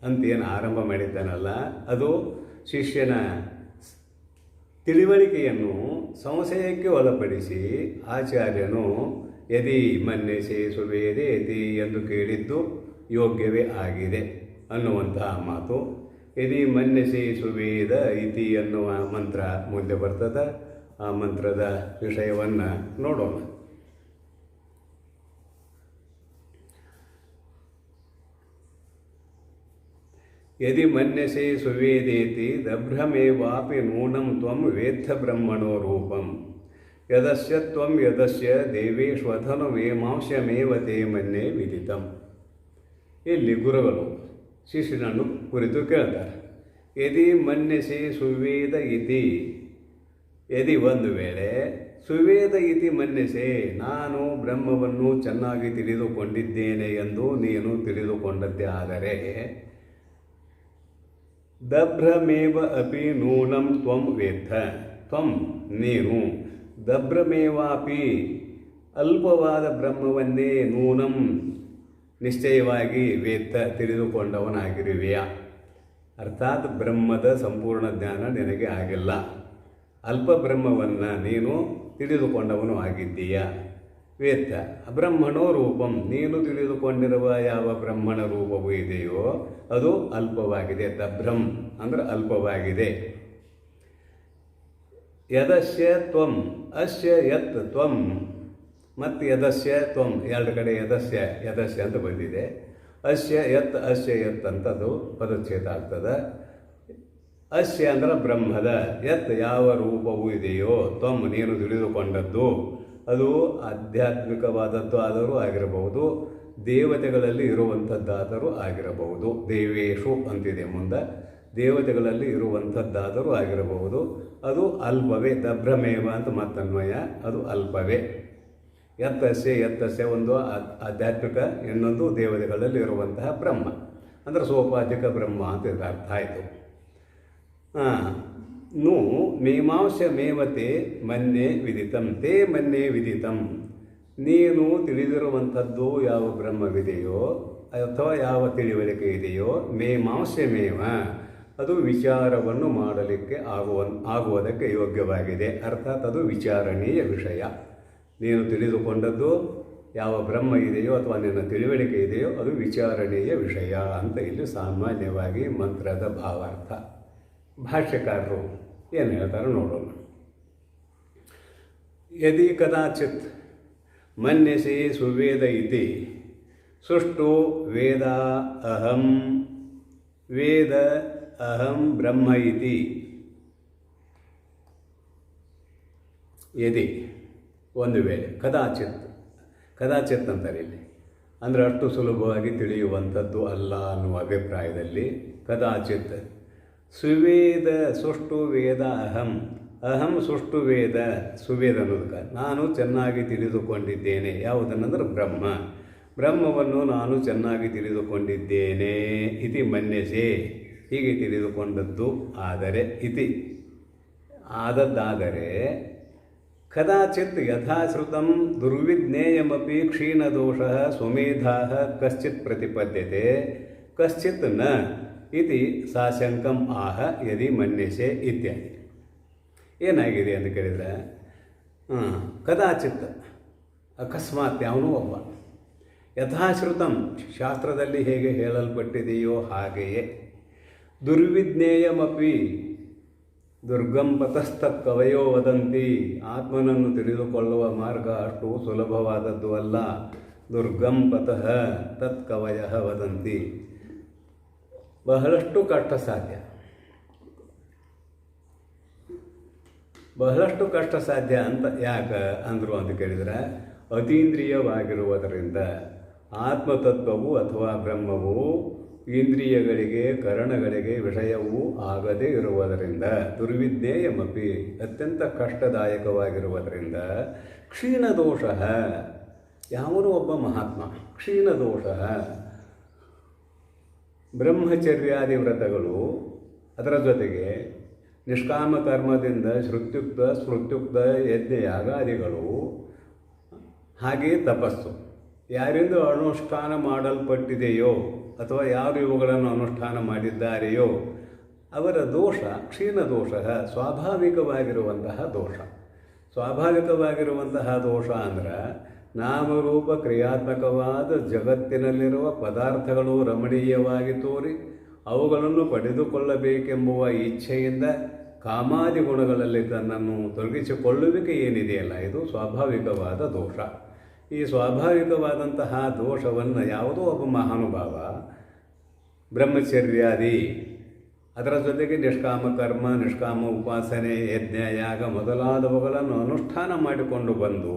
ಅಂತೇನು ಆರಂಭ ಮಾಡಿದ್ದಾನಲ್ಲ, ಅದು ಶಿಷ್ಯನ ತಿಳಿವಳಿಕೆಯನ್ನು ಸಂಶಯಕ್ಕೆ ಒಳಪಡಿಸಿ ಆಚಾರ್ಯನು ಯದಿ ಮನ್ಯಸೆ ಸುವೇದೇತಿ ಎಂದು ಕೇಳಿದ್ದು ಯೋಗ್ಯವೇ ಆಗಿದೆ ಅನ್ನುವಂತಹ ಮಾತು. ಯದಿ ಮನ್ಯಸೆ ಸುವೇದ ಇತಿ ಅನ್ನುವ ಮಂತ್ರ ಮುಂದೆ ಬರ್ತದೆ. ಆ ಮಂತ್ರದ ವಿಷಯವನ್ನು ನೋಡೋಣ. ಯದಿ ಮನ್ಯಸೆ ಸುವೇದೇತಿ ದಭ್ರಮೇವಾಪಿ ನೂನಂ ತ್ವಂ ವೇತ್ಥ ಬ್ರಹ್ಮಣೋ ರೂಪಂ ಯದಸ್ಯ ತ್ವಂ ಯದಸ್ಯ ದೇವೇಶ್ವಧನುಮೇಮಾಂಶಮೇವ ತೇ ಮನ್ಯೆ ವಿದಿತಂ. ಇಲ್ಲಿ ಗುರುಗಳು ಶಿಷ್ಯನನ್ನು ಕುರಿತು ಕೇಳ್ತಾರೆ. ಯದಿ ಮನ್ಯಸೆ ಸುವೇದ ಇತಿ, ಯದಿ ಒಂದು ವೇಳೆ ಸುವೇದ ಇತಿ ಮನ್ಯಸೆ, ನಾನು ಬ್ರಹ್ಮವನ್ನು ಚೆನ್ನಾಗಿ ತಿಳಿದುಕೊಂಡಿದ್ದೇನೆ ಎಂದು ನೀನು ತಿಳಿದುಕೊಂಡದ್ದೇ ಆದರೆ, ದಭ್ರಮೇವ ಅಪಿ ನೂನಂ ತ್ವಂ ವೇತ್ಥ, ತ್ವಂ ನೀನು, ದಭ್ರಮೇವಾಪಿ ಅಲ್ಪವಾದ ಬ್ರಹ್ಮವನ್ನೇ ನೂನಂ ನಿಶ್ಚಯವಾಗಿ ವೇತ್ತ ತಿಳಿದುಕೊಂಡವನಾಗಿರುವೆಯ. ಅರ್ಥಾತ್ ಬ್ರಹ್ಮದ ಸಂಪೂರ್ಣ ಜ್ಞಾನ ನಿನಗೆ ಆಗಿಲ್ಲ, ಅಲ್ಪ ಬ್ರಹ್ಮವನ್ನು ನೀನು ತಿಳಿದುಕೊಂಡವನು ಆಗಿದ್ದೀಯ. ವೇತ್ತ ಬ್ರಹ್ಮಣೋ ರೂಪಂ, ನೀನು ತಿಳಿದುಕೊಂಡಿರುವ ಯಾವ ಬ್ರಹ್ಮಣ ರೂಪವು ಇದೆಯೋ ಅದು ಅಲ್ಪವಾಗಿದೆ. ತಬ್ರಂ ಅಂದರೆ ಅಲ್ಪವಾಗಿದೆ. ಯದಸ್ಯ ತ್ವಂ, ಅಸ್ಯ ಯತ್ ತ್ವಂ ಮತ್ತು ಯದಸ್ಯ ತ್ವಂ, ಎರಡು ಕಡೆ ಯದಸ್ಯ ಯದಸ್ಯ ಅಂತ ಬಂದಿದೆ. ಅಸ್ಯ ಯತ್ ಅಸ್ಯ ಯತ್ ಅಂತದು ಪದಚ್ಛೇದ ಆಗ್ತದೆ. ಅಸ್ಯ ಅಂದರೆ ಬ್ರಹ್ಮದ, ಯತ್ ಯಾವ ರೂಪವು ಇದೆಯೋ, ತ್ವಂ ನೀನು ತಿಳಿದುಕೊಂಡದ್ದು, ಅದು ಆಧ್ಯಾತ್ಮಿಕವಾದದ್ದು ಆದರೂ ಆಗಿರಬಹುದು, ದೇವತೆಗಳಲ್ಲಿ ಇರುವಂಥದ್ದಾದರೂ ಆಗಿರಬಹುದು. ದೇವೇಶು ಅಂತಿದೆ ಮುಂದೆ, ದೇವತೆಗಳಲ್ಲಿ ಇರುವಂಥದ್ದಾದರೂ ಆಗಿರಬಹುದು. ಅದು ಅಲ್ಪವೇ. ತಬ್ರಮೇವ ಅಂತ ಮತ್ತನ್ವಯ, ಅದು ಅಲ್ಪವೇ. ಯತ್ತಸ್ಯ ಒಂದು ಆಧ್ಯಾತ್ಮಿಕ, ಇನ್ನೊಂದು ದೇವತೆಗಳಲ್ಲಿ ಇರುವಂತಹ ಬ್ರಹ್ಮ ಅಂದರೆ ಸೋಪಾಧಿಕ ಬ್ರಹ್ಮ ಅಂತ ಇದರ ಅರ್ಥ ಆಯಿತು. ನು ಮೀಮಾಂಸಮೇವತೆ ಮನ್ಯೆ ವಿದಿತಂ, ತೇ ಮನ್ಯೆ ವಿದಿತಂ, ನೀನು ತಿಳಿದಿರುವಂಥದ್ದು ಯಾವ ಬ್ರಹ್ಮವಿದೆಯೋ ಅಥವಾ ಯಾವ ತಿಳಿವಳಿಕೆ ಇದೆಯೋ, ಮೀಮಾಂಸಮೇವ ಅದು ವಿಚಾರವನ್ನು ಮಾಡಲಿಕ್ಕೆ ಆಗುವುದಕ್ಕೆ ಯೋಗ್ಯವಾಗಿದೆ. ಅರ್ಥಾತ್ ಅದು ವಿಚಾರಣೀಯ ವಿಷಯ. ನೀನು ತಿಳಿದುಕೊಂಡದ್ದು ಯಾವ ಬ್ರಹ್ಮ ಇದೆಯೋ ಅಥವಾ ನಿನ್ನ ತಿಳಿವಳಿಕೆ ಇದೆಯೋ ಅದು ವಿಚಾರಣೀಯ ವಿಷಯ ಅಂತ ಇಲ್ಲಿ ಸಾಮಾನ್ಯವಾಗಿ ಮಂತ್ರದ ಭಾವಾರ್ಥ. ಭಾಷ್ಯಕಾರರು ಏನು ಹೇಳ್ತಾರೆ ನೋಡೋಣ. ಯದಿ ಕದಾಚಿತ್ ಮನ್ಯಸೆ ಸುವೇದ ಇತಿ ಸುಷ್ಟು ವೇದ ಅಹಂ ವೇದ ಅಹಂ ಬ್ರಹ್ಮ ಇತಿ ಯದಿ, ಒಂದು ವೇಳೆ, ಕದಾಚಿತ್ ಅಂತಾರೆ ಇಲ್ಲಿ, ಅಂದರೆ ಅಷ್ಟು ಸುಲಭವಾಗಿ ತಿಳಿಯುವಂಥದ್ದು ಅಲ್ಲ ಅನ್ನುವ ಅಭಿಪ್ರಾಯದಲ್ಲಿ ಕದಾಚಿತ್ ಸುವೇದ ಸುಷ್ಟು ವೇದ ಅಹಂ ಸುಷ್ಟು ವೇದ, ಸುವೇದ ಅನ್ನೋದಕ್ಕೆ ನಾನು ಚೆನ್ನಾಗಿ ತಿಳಿದುಕೊಂಡಿದ್ದೇನೆ. ಯಾವುದನ್ನಂದ್ರೆ ಬ್ರಹ್ಮವನ್ನು ನಾನು ಚೆನ್ನಾಗಿ ತಿಳಿದುಕೊಂಡಿದ್ದೇನೆ. ಇತಿ ಮನ್ಯಸೆ, ಹೀಗೆ ತಿಳಿದುಕೊಂಡದ್ದು ಆದರೆ, ಇತಿ ಆದದ್ದಾದರೆ, ಕದಾಚಿತ್ ಯಥಾಶ್ರುತಂ ದುರ್ವಿಜ್ಞೇಯಮಪಿ ಕ್ಷೀಣದೋಷಃ ಸ್ವಮೇಧಾಃ ಕಶ್ಚಿತ್ ಪ್ರತಿಪದ್ಯತೆ ಕಶ್ಚಿತ್ ನ ಇತಿ ಸಾಶಂಕಂ ಆಹ ಯದಿ ಮನ್ಯಸೆ ಇತ್ಯಾದಿ. ಏನಾಗಿದೆ ಅಂತ ಕೇಳಿದರೆ, ಕದಾಚಿತ್ ಅಕಸ್ಮಾತ್ ಯಾವನೋ ಒಬ್ಬ, ಯಥಾಶ್ರುತಂ ಶಾಸ್ತ್ರದಲ್ಲಿ ಹೇಗೆ ಹೇಳಲ್ಪಟ್ಟಿದೆಯೋ ಹಾಗೆಯೇ, ದುರ್ವಿಜ್ಞೇಯಮಪಿ ದುರ್ಗಂಪತಸ್ತತ್ ಕವಯೋ ವದಂತಿ, ಆತ್ಮನನ್ನು ತಿಳಿದುಕೊಳ್ಳುವ ಮಾರ್ಗ ಅಷ್ಟು ಸುಲಭವಾದದ್ದು ಅಲ್ಲ. ದುರ್ಗಂಪತಃ ತತ್ ಕವಯಃ ವದಂತಿ, ಬಹಳಷ್ಟು ಕಷ್ಟ ಸಾಧ್ಯ ಅಂತ ಯಾಕೆ ಅಂದರು ಅಂತ ಕೇಳಿದರೆ, ಅತೀಂದ್ರಿಯವಾಗಿರುವುದರಿಂದ ಆತ್ಮತತ್ವವು ಅಥವಾ ಬ್ರಹ್ಮವು ಇಂದ್ರಿಯಗಳಿಗೆ ಕರಣಗಳಿಗೆ ವಿಷಯವೂ ಆಗದೇ ಇರುವುದರಿಂದ, ದುರ್ವಿಜ್ಞೇಯಮಪಿ ಅತ್ಯಂತ ಕಷ್ಟದಾಯಕವಾಗಿರುವುದರಿಂದ, ಕ್ಷೀಣದೋಷ ಯಾವನೋ ಒಬ್ಬ ಮಹಾತ್ಮ, ಕ್ಷೀಣದೋಷ ಬ್ರಹ್ಮಚರ್ಯಾದಿ ವ್ರತಗಳು, ಅದರ ಜೊತೆಗೆ ನಿಷ್ಕಾಮ ಕರ್ಮದಿಂದ ಶ್ರುತ್ಯುಕ್ತ ಸ್ಮೃತ್ಯುಕ್ತ ಯಜ್ಞ ಯಾಗಾದಿಗಳು, ಹಾಗೆಯೇ ತಪಸ್ಸು ಯಾರಿಂದ ಅನುಷ್ಠಾನ ಮಾಡಲ್ಪಟ್ಟಿದೆಯೋ ಅಥವಾ ಯಾರು ಇವುಗಳನ್ನು ಅನುಷ್ಠಾನ ಮಾಡಿದ್ದಾರೆಯೋ ಅವರ ದೋಷ ಕ್ಷೀಣ ದೋಷ, ಸ್ವಾಭಾವಿಕವಾಗಿರುವಂತಹ ದೋಷ ಅಂದರೆ ನಾಮರೂಪ ಕ್ರಿಯಾತ್ಮಕವಾದ ಜಗತ್ತಿನಲ್ಲಿರುವ ಪದಾರ್ಥಗಳು ರಮಣೀಯವಾಗಿ ತೋರಿ ಅವುಗಳನ್ನು ಪಡೆದುಕೊಳ್ಳಬೇಕೆಂಬುವ ಇಚ್ಛೆಯಿಂದ ಕಾಮಾದಿ ಗುಣಗಳಲ್ಲಿ ತನ್ನನ್ನು ತೊಡಗಿಸಿಕೊಳ್ಳುವಿಕೆ ಏನಿದೆಯಲ್ಲ, ಇದು ಸ್ವಾಭಾವಿಕವಾದ ದೋಷ. ಈ ಸ್ವಾಭಾವಿಕವಾದಂತಹ ದೋಷವನ್ನು ಯಾವುದೋ ಒಬ್ಬ ಮಹಾನುಭಾವ ಬ್ರಹ್ಮಚರ್ಯಾದಿ, ಅದರ ಜೊತೆಗೆ ನಿಷ್ಕಾಮ ಕರ್ಮ, ನಿಷ್ಕಾಮ ಉಪಾಸನೆ, ಯಜ್ಞ ಯಾಗ ಮೊದಲಾದವುಗಳನ್ನು ಅನುಷ್ಠಾನ ಮಾಡಿಕೊಂಡು ಬಂದು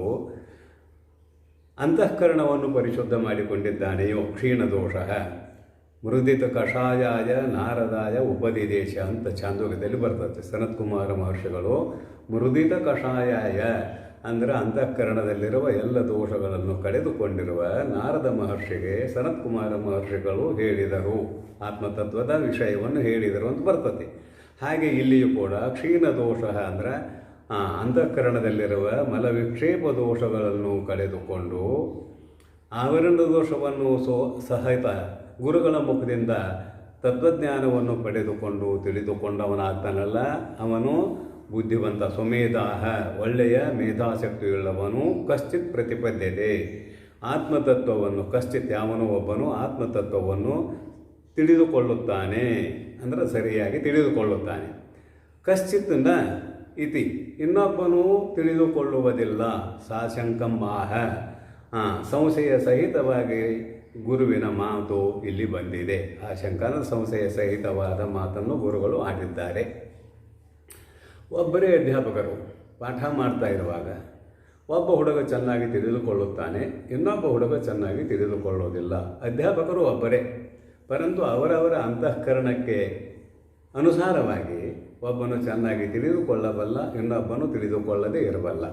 ಅಂತಃಕರಣವನ್ನು ಪರಿಶುದ್ಧ ಮಾಡಿಕೊಂಡಿದ್ದಾನೆಯೋ ಕ್ಷೀಣದೋಷ. ಮೃದಿತ ಕಷಾಯಾಯ ನಾರದಾಯ ಉಪದಿದೇಶ ಅಂತ ಛಾಂದೋಗ್ಯದಲ್ಲಿ ಬರ್ತದೆ. ಸನತ್ಕುಮಾರ ಮಹರ್ಷಿಗಳು ಮೃದಿತ ಕಷಾಯಾಯ ಅಂದರೆ ಅಂತಃಕರಣದಲ್ಲಿರುವ ಎಲ್ಲ ದೋಷಗಳನ್ನು ಕಳೆದುಕೊಂಡಿರುವ ನಾರದ ಮಹರ್ಷಿಗೆ ಸನತ್ಕುಮಾರ ಮಹರ್ಷಿಗಳು ಹೇಳಿದರು, ಆತ್ಮತತ್ವದ ವಿಷಯವನ್ನು ಹೇಳಿದರು ಅಂತ ಬರ್ತದೆ. ಹಾಗೆ ಇಲ್ಲಿಯೂ ಕೂಡ ಕ್ಷೀಣ ದೋಷ ಅಂದರೆ ಅಂತಃಕರಣದಲ್ಲಿರುವ ಮಲವಿಕ್ಷೇಪ ದೋಷಗಳನ್ನು ಕಳೆದುಕೊಂಡು ಆವರಣ ದೋಷವನ್ನು ಸಹಿತ ಗುರುಗಳ ಮುಖದಿಂದ ತತ್ವಜ್ಞಾನವನ್ನು ಪಡೆದುಕೊಂಡು ತಿಳಿದುಕೊಂಡವನಾಗ್ತಾನಲ್ಲ, ಅವನು ಬುದ್ಧಿವಂತ ಸುಮೇಧಾಹ ಒಳ್ಳೆಯ ಮೇಧಾಶಕ್ತಿಯುಳ್ಳವನು ಕಶ್ಚಿತ್ ಪ್ರತಿಪದ್ಯತೆ ಆತ್ಮತತ್ವವನ್ನು ಕಶ್ಚಿತ್ ಯಾವನೋ ಒಬ್ಬನು ಆತ್ಮತತ್ವವನ್ನು ತಿಳಿದುಕೊಳ್ಳುತ್ತಾನೆ ಅಂದರೆ ಸರಿಯಾಗಿ ತಿಳಿದುಕೊಳ್ಳುತ್ತಾನೆ. ಕಶ್ಚಿತ್ನ ಇತಿ ಇನ್ನೊಬ್ಬನು ತಿಳಿದುಕೊಳ್ಳುವುದಿಲ್ಲ. ಸಾಶಂಕಂಬಾಹ ಸಂಶಯ ಸಹಿತವಾಗಿ ಗುರುವಿನ ಮಾತು ಇಲ್ಲಿ ಬಂದಿದೆ. ಆ ಶಂಕನ ಸಂಶಯ ಸಹಿತವಾದ ಮಾತನ್ನು ಗುರುಗಳು ಆಡಿದ್ದಾರೆ. ಒಬ್ಬರೇ ಅಧ್ಯಾಪಕರು ಪಾಠ ಮಾಡ್ತಾ ಇರುವಾಗ ಒಬ್ಬ ಹುಡುಗ ಚೆನ್ನಾಗಿ ತಿಳಿದುಕೊಳ್ಳುತ್ತಾನೆ, ಇನ್ನೊಬ್ಬ ಹುಡುಗ ಚೆನ್ನಾಗಿ ತಿಳಿದುಕೊಳ್ಳೋದಿಲ್ಲ. ಅಧ್ಯಾಪಕರು ಒಬ್ಬರೇ, ಪರಂತು ಅವರವರ ಅಂತಃಕರಣಕ್ಕೆ ಅನುಸಾರವಾಗಿ ಒಬ್ಬನು ಚೆನ್ನಾಗಿ ತಿಳಿದುಕೊಳ್ಳಬಲ್ಲ, ಇನ್ನೊಬ್ಬನು ತಿಳಿದುಕೊಳ್ಳದೇ ಇರಬಲ್ಲ.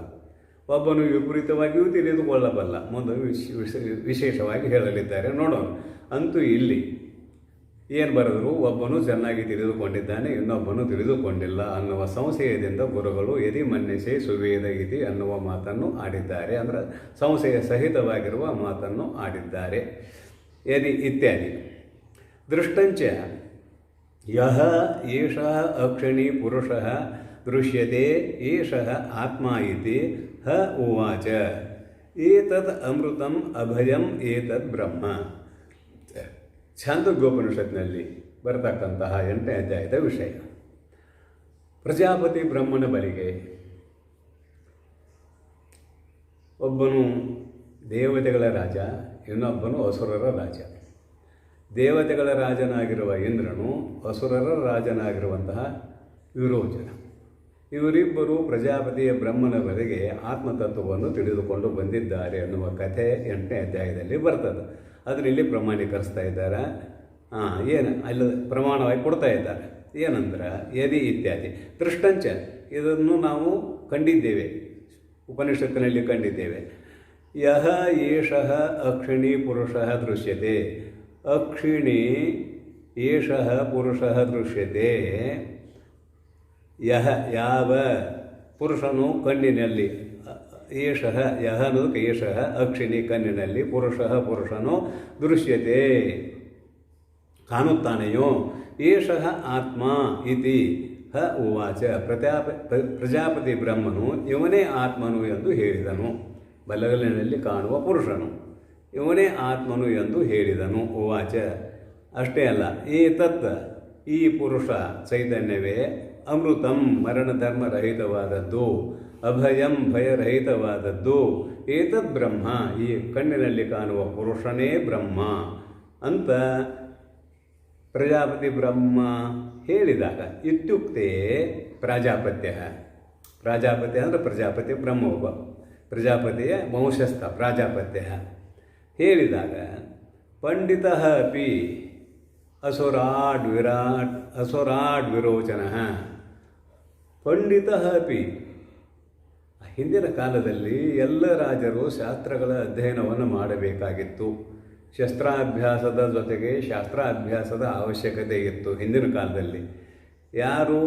ಒಬ್ಬನು ವಿಪರೀತವಾಗಿಯೂ ತಿಳಿದುಕೊಳ್ಳಬಲ್ಲ. ಮುಂದೆ ವಿಶೇಷವಾಗಿ ಹೇಳಲಿದ್ದಾರೆ, ನೋಡೋಣ. ಅಂತೂ ಇಲ್ಲಿ ಏನು ಬರೆದರೂ ಒಬ್ಬನು ಚೆನ್ನಾಗಿ ತಿಳಿದುಕೊಂಡಿದ್ದಾನೆ, ಇನ್ನೊಬ್ಬನು ತಿಳಿದುಕೊಂಡಿಲ್ಲ ಅನ್ನುವ ಸಂಶಯದಿಂದ ಗುರುಗಳು ಯದಿ ಮನ್ಯಸೆ ಸುವೇದ ಇತಿ ಅನ್ನುವ ಮಾತನ್ನು ಆಡಿದ್ದಾರೆ. ಅಂದರೆ ಸಂಶಯ ಸಹಿತವಾಗಿರುವ ಮಾತನ್ನು ಆಡಿದ್ದಾರೆ. ಯದಿ ಇತ್ಯಾದಿ. ದೃಷ್ಟಂಚ ಯಹ ಏಷಃ ಅಕ್ಷಣಿ ಪುರುಷಃ ದೃಶ್ಯತೆ ಏಷಃ ಆತ್ಮ ಇತಿ ಹ ಉವಾಚ ಏತದ್ ಅಮೃತಂ ಅಭಯಂ ಏತದ್ ಬ್ರಹ್ಮ. ಛಾಂದೋಗ್ಯೋಪನಿಷತ್ನಲ್ಲಿ ಬರತಕ್ಕಂತಹ 8ನೇ ಅಧ್ಯಾಯದ ವಿಷಯ. ಪ್ರಜಾಪತಿ ಬ್ರಹ್ಮನ ಬಳಿಗೆ ಒಬ್ಬನು ದೇವತೆಗಳ ರಾಜ, ಇನ್ನೊಬ್ಬನು ಅಸುರರ ರಾಜ. ದೇವತೆಗಳ ರಾಜನಾಗಿರುವ ಇಂದ್ರನು, ಅಸುರರ ರಾಜನಾಗಿರುವಂತಹ ವಿರೋಚನ, ಇವರಿಬ್ಬರು ಪ್ರಜಾಪತಿಯ ಬ್ರಹ್ಮನ ಬಳಿಗೆ ಆತ್ಮತತ್ವವನ್ನು ತಿಳಿದುಕೊಂಡು ಬಂದಿದ್ದಾರೆ ಅನ್ನುವ ಕಥೆ 8ನೇ ಅಧ್ಯಾಯದಲ್ಲಿ ಬರ್ತದೆ. ಅದರಲ್ಲಿ ಪ್ರಮಾಣೀಕರಿಸ್ತಾ ಇದ್ದಾರೆ. ಏನು ಅಲ್ಲಿ ಪ್ರಮಾಣವಾಗಿ ಕೊಡ್ತಾ ಇದ್ದಾರೆ. ಏನಂದ್ರೆ ಯದಿ ಇತ್ಯಾದಿ ದೃಷ್ಟಂಚ, ಇದನ್ನು ನಾವು ಕಂಡಿದ್ದೇವೆ, ಉಪನಿಷತ್ತಿನಲ್ಲಿ ಕಂಡಿದ್ದೇವೆ. ಯಹ ಏಷಃ ಅಕ್ಷಿಣಿ ಪುರುಷಃ ದೃಶ್ಯತೆ. ಅಕ್ಷಿಣಿ ಏಷಃ ಪುರುಷಃ ದೃಶ್ಯತೆ. ಯಹ ಯಾವ ಪುರುಷನು ಕಣ್ಣಿನಲ್ಲಿ, ಏಷಃ ಯಹ ಅನ್ನೋದಕ್ಕೆ ಏಷಃ ಅಕ್ಷಿಣಿ ಕಣ್ಣಿನಲ್ಲಿ, ಪುರುಷನು ದೃಶ್ಯತೆ ಕಾಣುತ್ತಾನೆಯೋ, ಏಷಃ ಆತ್ಮ ಇತಿ ಹ ಉವಾಚ. ಪ್ರಜಾಪತಿ ಬ್ರಹ್ಮನು ಇವನೇ ಆತ್ಮನು ಎಂದು ಹೇಳಿದನು. ಬಲಗಲಿನಲ್ಲಿ ಕಾಣುವ ಪುರುಷನು ಇವನೇ ಆತ್ಮನು ಎಂದು ಹೇಳಿದನು. ಉವಾಚ. ಅಷ್ಟೇ ಅಲ್ಲ, ಏತತ್ ಈ ಪುರುಷ ಚೈತನ್ಯವೇ ಅಮೃತಂ ಮರಣಧರ್ಮರಹಿತವಾದದ್ದು, ಅಭಯಂ ಭಯರಹಿತವಾದದ್ದು, ಏತದ್ ಬ್ರಹ್ಮ ಈ ಕಣ್ಣಿನಲ್ಲಿ ಕಾಣುವ ಪುರುಷನೇ ಬ್ರಹ್ಮ ಅಂತ ಪ್ರಜಾಪತಿ ಬ್ರಹ್ಮ ಹೇಳಿದಾಗ ಇತ್ಯುಕ್ತೆ ಪ್ರಾಜಾಪತ್ಯ. ಪ್ರಾಜಾಪತ್ಯ ಅಂದರೆ ಪ್ರಜಾಪತಿ ಬ್ರಹ್ಮ ಒಬ್ಬ, ಪ್ರಜಾಪತಿಯ ವಂಶಸ್ಥ ಪ್ರಾಜಾಪತ್ಯ ಹೇಳಿದಾಗ ಪಂಡಿತ ಅಪಿ ಅಸುರಾಡ್ ವಿರೋಚನ. ಪಂಡಿತ ಅಪಿ, ಹಿಂದಿನ ಕಾಲದಲ್ಲಿ ಎಲ್ಲ ರಾಜರು ಶಾಸ್ತ್ರಗಳ ಅಧ್ಯಯನವನ್ನು ಮಾಡಬೇಕಾಗಿತ್ತು. ಶಸ್ತ್ರಾಭ್ಯಾಸದ ಜೊತೆಗೆ ಶಾಸ್ತ್ರಾಭ್ಯಾಸದ ಅವಶ್ಯಕತೆ ಇತ್ತು ಹಿಂದಿನ ಕಾಲದಲ್ಲಿ. ಯಾರು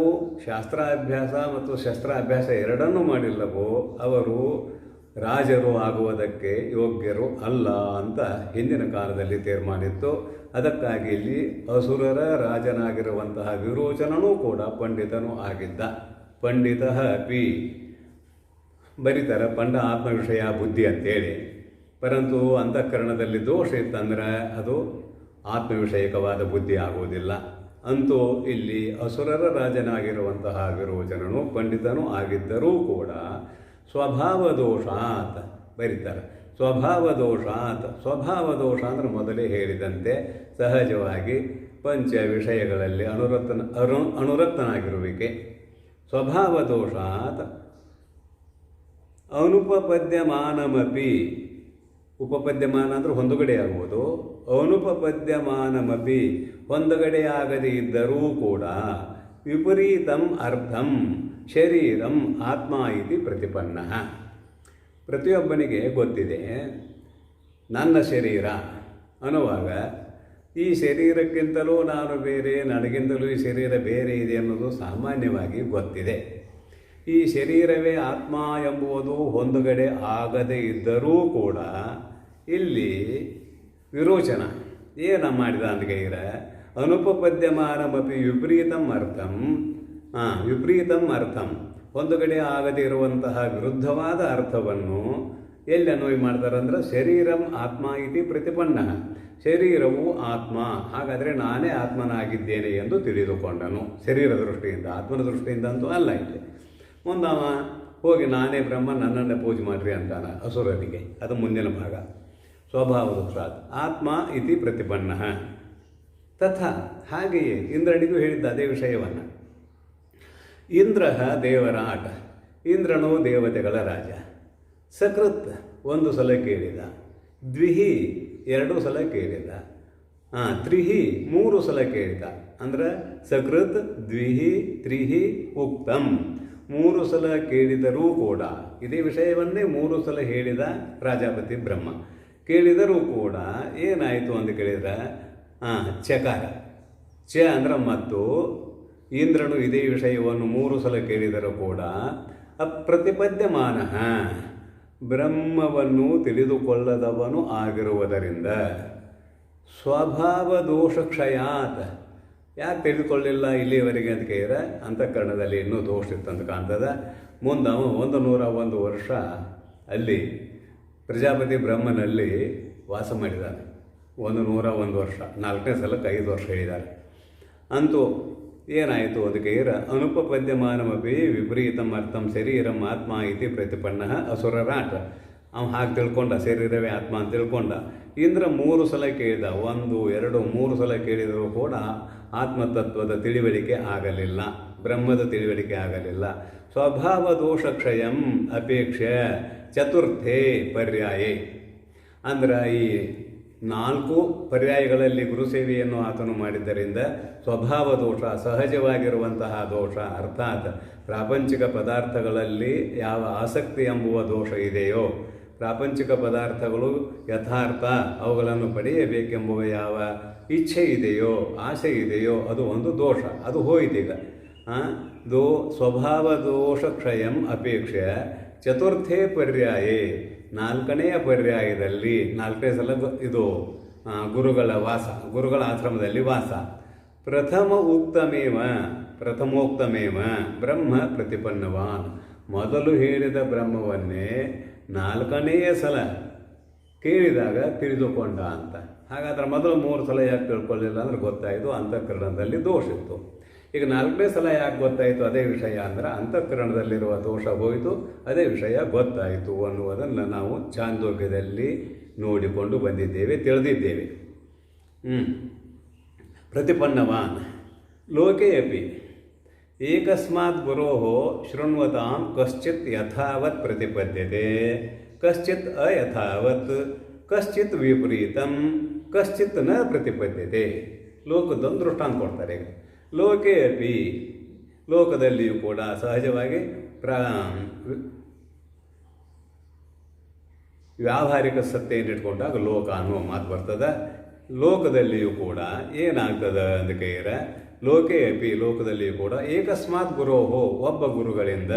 ಶಾಸ್ತ್ರಾಭ್ಯಾಸ ಮತ್ತು ಶಸ್ತ್ರಾಭ್ಯಾಸ ಎರಡನ್ನೂ ಮಾಡಿಲ್ಲವೋ ಅವರು ರಾಜರು ಆಗುವುದಕ್ಕೆ ಯೋಗ್ಯರು ಅಲ್ಲ ಅಂತ ಹಿಂದಿನ ಕಾಲದಲ್ಲಿ ತೀರ್ಮಾನಿತ್ತು. ಅದಕ್ಕಾಗಿ ಇಲ್ಲಿ ಅಸುರರ ರಾಜನಾಗಿರುವಂತಹ ವಿರೋಚನನೂ ಕೂಡ ಪಂಡಿತನೂ ಆಗಿದ್ದ. ಪಂಡಿತ ಅಪಿ ಬರೀತಾರೆ ಪಂಡ ಆತ್ಮವಿಷಯ ಬುದ್ಧಿ ಅಂತೇಳಿ. ಪರಂತು ಅಂತಃಕರಣದಲ್ಲಿ ದೋಷ ಇತ್ತಂದರೆ ಅದು ಆತ್ಮವಿಷಯಕವಾದ ಬುದ್ಧಿ ಆಗುವುದಿಲ್ಲ. ಅಂತೂ ಇಲ್ಲಿ ಅಸುರರ ರಾಜನಾಗಿರುವಂತಹ ವಿರೋಚನನು ಪಂಡಿತನೂ ಆಗಿದ್ದರೂ ಕೂಡ ಸ್ವಭಾವದೋಷಾತ್ ಬರೀತಾರೆ. ಸ್ವಭಾವದೋಷಾತ್, ಸ್ವಭಾವದೋಷ ಅಂದರೆ ಮೊದಲೇ ಹೇಳಿದಂತೆ ಸಹಜವಾಗಿ ಪಂಚ ವಿಷಯಗಳಲ್ಲಿ ಅನುರಕ್ತನಾಗಿರುವಿಕೆ. ಸ್ವಭಾವದೋಷಾತ್ ಅನುಪಪದ್ಯಮಾನಮಪಿ, ಉಪಪದ್ಯಮಾನ ಅಂದರೆ ಹೊಂದುಗಡೆಯಾಗುವುದು. ಅನುಪಪದ್ಯಮಾನಮಪಿ ಹೊಂದುಗಡೆಯಾಗದೇ ಇದ್ದರೂ ಕೂಡ ವಿಪರೀತಂ ಅರ್ಥಂ ಶರೀರಂ ಆತ್ಮ ಇತಿ ಪ್ರತಿಪನ್ನ. ಪ್ರತಿಯೊಬ್ಬನಿಗೆ ಗೊತ್ತಿದೆ ನನ್ನ ಶರೀರ ಅನ್ನುವಾಗ ಈ ಶರೀರಕ್ಕಿಂತಲೂ ನಾನು ಬೇರೆ, ನನಗಿಂತಲೂ ಈ ಶರೀರ ಬೇರೆ ಇದೆ ಅನ್ನೋದು ಸಾಮಾನ್ಯವಾಗಿ ಗೊತ್ತಿದೆ. ಈ ಶರೀರವೇ ಆತ್ಮ ಎಂಬುದು ಹೊಂದುಗಡೆ ಆಗದೇ ಇದ್ದರೂ ಕೂಡ ಇಲ್ಲಿ ವಿರೋಚನ ಏನು ಮಾಡಿದ ಅಂದ್ಗೈರ ಅನುಪಪದ್ಯಮಾನಮಪಿ ವಿಪರೀತಂ ಅರ್ಥಂ ಹೊಂದುಗಡೆ ಆಗದೇ ಇರುವಂತಹ ವಿರುದ್ಧವಾದ ಅರ್ಥವನ್ನು ಎಲ್ಲಿ ಅನ್ವಯ ಮಾಡ್ತಾರೆ ಅಂದರೆ ಶರೀರಂ ಆತ್ಮ ಇತಿ ಪ್ರತಿಪನ್ನ, ಶರೀರವು ಆತ್ಮ, ಹಾಗಾದರೆ ನಾನೇ ಆತ್ಮನಾಗಿದ್ದೇನೆ ಎಂದು ತಿಳಿದುಕೊಂಡನು. ಶರೀರ ದೃಷ್ಟಿಯಿಂದ, ಆತ್ಮನ ದೃಷ್ಟಿಯಿಂದ ಅಂತೂ ಅಲ್ಲ. ಇಲ್ಲಿ ಮುಂದವ ಹೋಗಿ ನಾನೇ ಬ್ರಹ್ಮ, ನನ್ನನ್ನೇ ಪೂಜೆ ಮಾಡ್ರಿ ಅಂತಾನೆ ಅಸುರರಿಗೆ. ಅದು ಮುಂದಿನ ಭಾಗ. ಸ್ವಭಾವ ದೋಷಾತ್ ಆತ್ಮ ಇತಿ ಪ್ರತಿಪನ್ನ ತಥಾ, ಹಾಗೆಯೇ ಇಂದ್ರನಿಗೂ ಹೇಳಿದ್ದ ಅದೇ ವಿಷಯವನ್ನು. ಇಂದ್ರ ದೇವರ ಆಟ, ಇಂದ್ರನು ದೇವತೆಗಳ ರಾಜ. ಸಕೃತ್ ಒಂದು ಸಲ ಕೇಳಿದ, ದ್ವಿಹಿ ಎರಡು ಸಲ ಕೇಳಿದ, ತ್ರಿಹಿ ಮೂರು ಸಲ ಕೇಳಿದ. ಅಂದ್ರೆ ಸಕೃತ್ ದ್ವಿಹಿ ತ್ರಿಹಿ ಉಕ್ತಂ, ಮೂರು ಸಲ ಕೇಳಿದರೂ ಕೂಡ ಇದೇ ವಿಷಯವನ್ನೇ ಮೂರು ಸಲ ಹೇಳಿದ ಪ್ರಜಾಪತಿ ಬ್ರಹ್ಮ. ಕೇಳಿದರೂ ಕೂಡ ಏನಾಯಿತು ಅಂತ ಕೇಳಿದ್ರೆ ಚಕಾರ. ಚ ಅಂದ್ರೆ ಮತ್ತು ಇಂದ್ರನು ಇದೇ ವಿಷಯವನ್ನು ಮೂರು ಸಲ ಕೇಳಿದರೂ ಕೂಡ ಅಪ್ರತಿಪದ್ಯಮಾನ, ಬ್ರಹ್ಮವನ್ನು ತಿಳಿದುಕೊಳ್ಳದವನು ಆಗಿರುವುದರಿಂದ ಸ್ವಭಾವ ದೋಷ ಕ್ಷಯಾತ್. ಯಾಕೆ ತಿಳಿದುಕೊಳ್ಳಿಲ್ಲ ಇಲ್ಲಿಯವರೆಗೆ ಅಂತ ಕೇಳಿದ್ರೆ ಅಂತಃಕರಣದಲ್ಲಿ ಇನ್ನೂ ದೋಷ ಇತ್ತಂತ ಕಾಣ್ತದೆ. ಮುಂದೆ 101 ವರ್ಷ ಅಲ್ಲಿ ಪ್ರಜಾಪತಿ ಬ್ರಹ್ಮನಲ್ಲಿ ವಾಸ ಮಾಡಿದ್ದಾನೆ. 101 ವರ್ಷ, 4ನೇ ಸಲಕ್ಕೆ 5 ವರ್ಷ ಹೇಳಿದ್ದಾರೆ. ಅಂತೂ ಏನಾಯಿತು ಅದಕ್ಕೆ ಅನುಪಪದ್ಯಮಾನಮಪಿ ವಿಪರೀತಂ ಅರ್ಥಂ ಶರೀರಂ ಆತ್ಮ ಇತಿ ಪ್ರತಿಪನ್ನ ಅಸುರರಾಟ. ಅವನು ಹಾಗೆ ತಿಳ್ಕೊಂಡ, ಶರೀರವೇ ಆತ್ಮ ಅಂತ ತಿಳ್ಕೊಂಡ. ಇಂದ್ರ 3 ಸಲ ಕೇಳಿದ, 1 2 3 ಸಲ ಕೇಳಿದರೂ ಕೂಡ ಆತ್ಮತತ್ವದ ತಿಳಿವಳಿಕೆ ಆಗಲಿಲ್ಲ, ಬ್ರಹ್ಮದ ತಿಳಿವಳಿಕೆ ಆಗಲಿಲ್ಲ. ಸ್ವಭಾವ ದೋಷ ಕ್ಷಯಂ ಅಪೇಕ್ಷೆ ಚತುರ್ಥೇ ಪರ್ಯಾಯೇ. ಅಂದ್ರೆ ಈ 4 ಪರ್ಯಾಯಗಳಲ್ಲಿ ಗುರುಸೇವೆಯನ್ನು ಆತನು ಮಾಡಿದ್ದರಿಂದ ಸ್ವಭಾವ ದೋಷ, ಸಹಜವಾಗಿರುವಂತಹ ದೋಷ, ಅರ್ಥಾತ್ ಪ್ರಾಪಂಚಿಕ ಪದಾರ್ಥಗಳಲ್ಲಿ ಯಾವ ಆಸಕ್ತಿ ಎಂಬುವ ದೋಷ ಇದೆಯೋ, ಪ್ರಾಪಂಚಿಕ ಪದಾರ್ಥಗಳು ಯಥಾರ್ಥ, ಅವುಗಳನ್ನು ಪಡೆಯಬೇಕೆಂಬುವ ಯಾವ ಇಚ್ಛೆ ಇದೆಯೋ, ಆಸೆ ಇದೆಯೋ, ಅದು ಒಂದು ದೋಷ. ಅದು ಹೋಯಿತೀಗ. ಸ್ವಭಾವ ದೋಷ ಕ್ಷಯಂ ಅಪೇಕ್ಷೆ ಚತುರ್ಥೇ ಪರ್ಯಾಯೇ, 4ನೆಯ ಪರ್ಯಾಯದಲ್ಲಿ 4ನೇ ಸಲ ಇದು ಗುರುಗಳ ವಾಸ, ಗುರುಗಳ ಆಶ್ರಮದಲ್ಲಿ ವಾಸ. ಪ್ರಥಮೋಕ್ತಮೇವ ಬ್ರಹ್ಮ ಪ್ರತಿಪನ್ನವಾನ್. ಮೊದಲು ಹೇಳಿದ ಬ್ರಹ್ಮವನ್ನೇ 4ನೆಯ ಸಲ ಕೇಳಿದಾಗ ತಿಳಿದುಕೊಂಡ ಅಂತ. ಹಾಗಾದ್ರೆ ಮೊದಲು 3 ಸಲ ಯಾಕೆ ತಿಳ್ಕೊಳ್ಳಿಲ್ಲ ಅಂದ್ರೆ ಗೊತ್ತಾಯಿತು ಅಂತಃಕರಣದಲ್ಲಿ ದೋಷ ಇತ್ತು. ಈಗ 4ನೇ ಸಲ ಯಾಕೆ ಗೊತ್ತಾಯಿತು ಅದೇ ವಿಷಯ ಅಂದ್ರೆ ಅಂತಃಕರಣದಲ್ಲಿರುವ ದೋಷ ಹೋಯಿತು, ಅದೇ ವಿಷಯ ಗೊತ್ತಾಯಿತು ಅನ್ನುವುದನ್ನು ನಾವು ಚಾಂದೋಗ್ಯದಲ್ಲಿ ನೋಡಿಕೊಂಡು ಬಂದಿದ್ದೇವೆ, ತಿಳಿದಿದ್ದೇವೆ. ಪ್ರತಿಪನ್ನವಾನ್ ಲೋಕೆ ಅಪಿ ಏಕಸ್ಮಾತ್ ಗುರೋಃ ಶೃಣ್ವತಾಂ ಕಶ್ಚಿತ್ ಯಥಾವತ್ ಪ್ರತಿಪದ್ಯತೆ, ಕಶ್ಚಿತ್ ಅಯಥಾವತ್, ಕಶ್ಚಿತ್ ವಿಪರೀತಂ, ಕಶ್ಚಿತ್ ನ ಪ್ರತಿಪದ್ಯತೆ. ಲೋಕದೊಂದು ದೃಷ್ಟಾಂತ ಕೊಡ್ತಾರೆ. ಈಗ ಲೋಕೆ ಅಪಿ, ಲೋಕದಲ್ಲಿಯೂ ಕೂಡ ಸಹಜವಾಗಿ ವ್ಯಾವಹಾರಿಕ ಸತ್ತೆಯನ್ನು ಇಟ್ಕೊಂಡಾಗ ಲೋಕ ಅನ್ನುವ ಮಾತು ಬರ್ತದೆ. ಲೋಕದಲ್ಲಿಯೂ ಕೂಡ ಏನಾಗ್ತದೆ ಅಂತ ಕೇಳಿದ್ರೆ ಲೋಕೆ ಅಪಿ, ಲೋಕದಲ್ಲಿಯೂ ಕೂಡ ಏಕಸ್ಮಾತ್ ಗುರೋಹೋ, ಒಬ್ಬ ಗುರುಗಳಿಂದ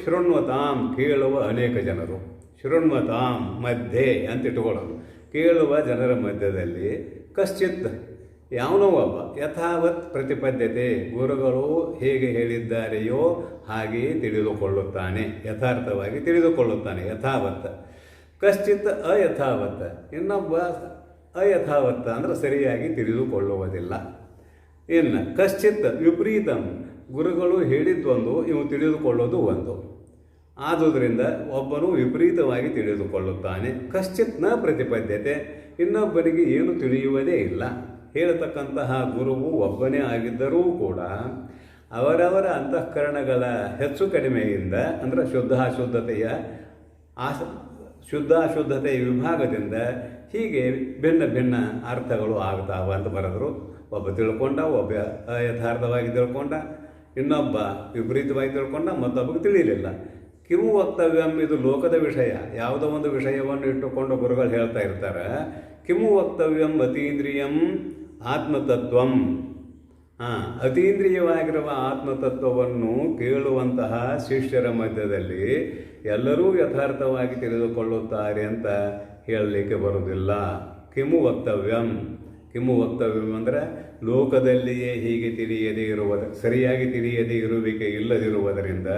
ಶೃಣ್ವತಾಂ, ಕೇಳುವ ಅನೇಕ ಜನರು, ಶೃಣ್ವತಾಂ ಮಧ್ಯೆ ಅಂತ ಇಟ್ಕೊಳ್ಳೋದು, ಕೇಳುವ ಜನರ ಮಧ್ಯದಲ್ಲಿ ಕಶ್ಚಿತ್ ಯಾವನೋ ಒಬ್ಬ ಯಥಾವತ್ ಪ್ರತಿಪದ್ಯತೆ, ಗುರುಗಳು ಹೇಗೆ ಹೇಳಿದ್ದಾರೆಯೋ ಹಾಗೆಯೇ ತಿಳಿದುಕೊಳ್ಳುತ್ತಾನೆ, ಯಥಾರ್ಥವಾಗಿ ತಿಳಿದುಕೊಳ್ಳುತ್ತಾನೆ ಯಥಾವತ್. ಕಶ್ಚಿತ್ ಅಯಥಾವತ್, ಇನ್ನೊಬ್ಬ ಅಯಥಾವತ್ ಅಂದರೆ ಸರಿಯಾಗಿ ತಿಳಿದುಕೊಳ್ಳುವುದಿಲ್ಲ. ಇನ್ನು ಕಶ್ಚಿತ್ ವಿಪರೀತಂ, ಗುರುಗಳು ಹೇಳಿದ್ದೊಂದು ಇವು ತಿಳಿದುಕೊಳ್ಳೋದು ಒಂದು. ಆದುದರಿಂದ ಒಬ್ಬನು ವಿಪರೀತವಾಗಿ ತಿಳಿದುಕೊಳ್ಳುತ್ತಾನೆ. ಕಶ್ಚಿತ್ ನ ಪ್ರತಿಪದ್ಯತೆ, ಇನ್ನೊಬ್ಬನಿಗೆ ಏನು ತಿಳಿಯುವುದೇ ಇಲ್ಲ. ಹೇಳತಕ್ಕಂತಹ ಗುರುವು ಒಬ್ಬನೇ ಆಗಿದ್ದರೂ ಕೂಡ ಅವರವರ ಅಂತಃಕರಣಗಳ ಹೆಚ್ಚು ಕಡಿಮೆಯಿಂದ ಅಂದರೆ ಶುದ್ಧಾಶುದ್ಧತೆಯ ವಿಭಾಗದಿಂದ ಹೀಗೆ ಭಿನ್ನ ಭಿನ್ನ ಅರ್ಥಗಳು ಆಗ್ತಾವ ಅಂತ ಬರೆದರು. ಒಬ್ಬ ತಿಳ್ಕೊಂಡ, ಒಬ್ಬ ಯಥಾರ್ಥವಾಗಿ ತಿಳ್ಕೊಂಡ, ಇನ್ನೊಬ್ಬ ವಿಪರೀತವಾಗಿ ತಿಳ್ಕೊಂಡ, ಮತ್ತೊಬ್ಬಗೆ ತಿಳಿಯಲಿಲ್ಲ. ಕಿವು ವಕ್ತವ್ಯಂ, ಇದು ಲೋಕದ ವಿಷಯ. ಯಾವುದೋ ಒಂದು ವಿಷಯವನ್ನು ಇಟ್ಟುಕೊಂಡು ಗುರುಗಳು ಹೇಳ್ತಾ ಇರ್ತಾರೆ. ಕಿಮು ವಕ್ತವ್ಯಂ ಅತೀಂದ್ರಿಯಂ ಆತ್ಮತತ್ವಂ. ಅತೀಂದ್ರಿಯವಾಗಿರುವ ಆತ್ಮತತ್ವವನ್ನು ಕೇಳುವಂತಹ ಶಿಷ್ಯರ ಮಧ್ಯದಲ್ಲಿ ಎಲ್ಲರೂ ಯಥಾರ್ಥವಾಗಿ ತಿಳಿದುಕೊಳ್ಳುತ್ತಾರೆ ಅಂತ ಹೇಳಲಿಕ್ಕೆ ಬರುವುದಿಲ್ಲ. ಕಿಮು ವಕ್ತವ್ಯಂ, ಕಿಮ್ಮು ವಕ್ತವ್ಯ ಅಂದರೆ ಲೋಕದಲ್ಲಿಯೇ ಹೀಗೆ ತಿಳಿಯದೇ ಸರಿಯಾಗಿ ತಿಳಿಯದೇ ಇರುವಿಕೆ ಇಲ್ಲದಿರುವುದರಿಂದ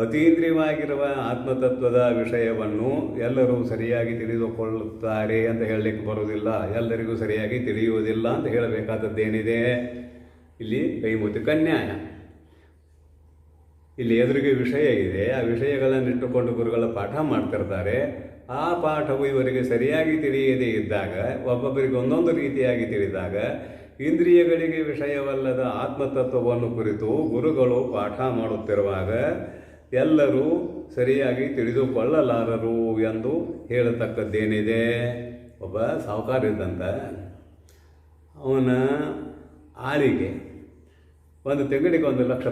ಅತೀಂದ್ರಿಯವಾಗಿರುವ ಆತ್ಮತತ್ವದ ವಿಷಯವನ್ನು ಎಲ್ಲರೂ ಸರಿಯಾಗಿ ತಿಳಿದುಕೊಳ್ಳುತ್ತಾರೆ ಅಂತ ಹೇಳಲಿಕ್ಕೆ ಬರುವುದಿಲ್ಲ. ಎಲ್ಲರಿಗೂ ಸರಿಯಾಗಿ ತಿಳಿಯುವುದಿಲ್ಲ ಅಂತ ಹೇಳಬೇಕಾದದ್ದೇನಿದೆ? ಇಲ್ಲಿ ಕೈಮುತಿ ಕನ್ಯಾಯ. ಇಲ್ಲಿ ಎದುರಿಗೆ ವಿಷಯ ಇದೆ, ಆ ವಿಷಯಗಳನ್ನು ಇಟ್ಟುಕೊಂಡು ಗುರುಗಳ ಪಾಠ ಮಾಡ್ತಿರ್ತಾರೆ. ಆ ಪಾಠವು ಇವರಿಗೆ ಸರಿಯಾಗಿ ತಿಳಿಯದೇ ಇದ್ದಾಗ, ಒಬ್ಬೊಬ್ಬರಿಗೆ ಒಂದೊಂದು ರೀತಿಯಾಗಿ ತಿಳಿದಾಗ, ಇಂದ್ರಿಯಗಳಿಗೆ ವಿಷಯವಲ್ಲದ ಆತ್ಮತತ್ವವನ್ನು ಕುರಿತು ಗುರುಗಳು ಪಾಠ ಮಾಡುತ್ತಿರುವಾಗ ಎಲ್ಲರೂ ಸರಿಯಾಗಿ ತಿಳಿದುಕೊಳ್ಳಲಾರರು ಎಂದು ಹೇಳತಕ್ಕದ್ದೇನಿದೆ? ಒಬ್ಬ ಸಾಹುಕಾರ ಇದ್ದಂತ, ಅವನ ಆಳಿಗೆ ಒಂದು ತಿಂಗಳಿಗೆ 1 ಲಕ್ಷ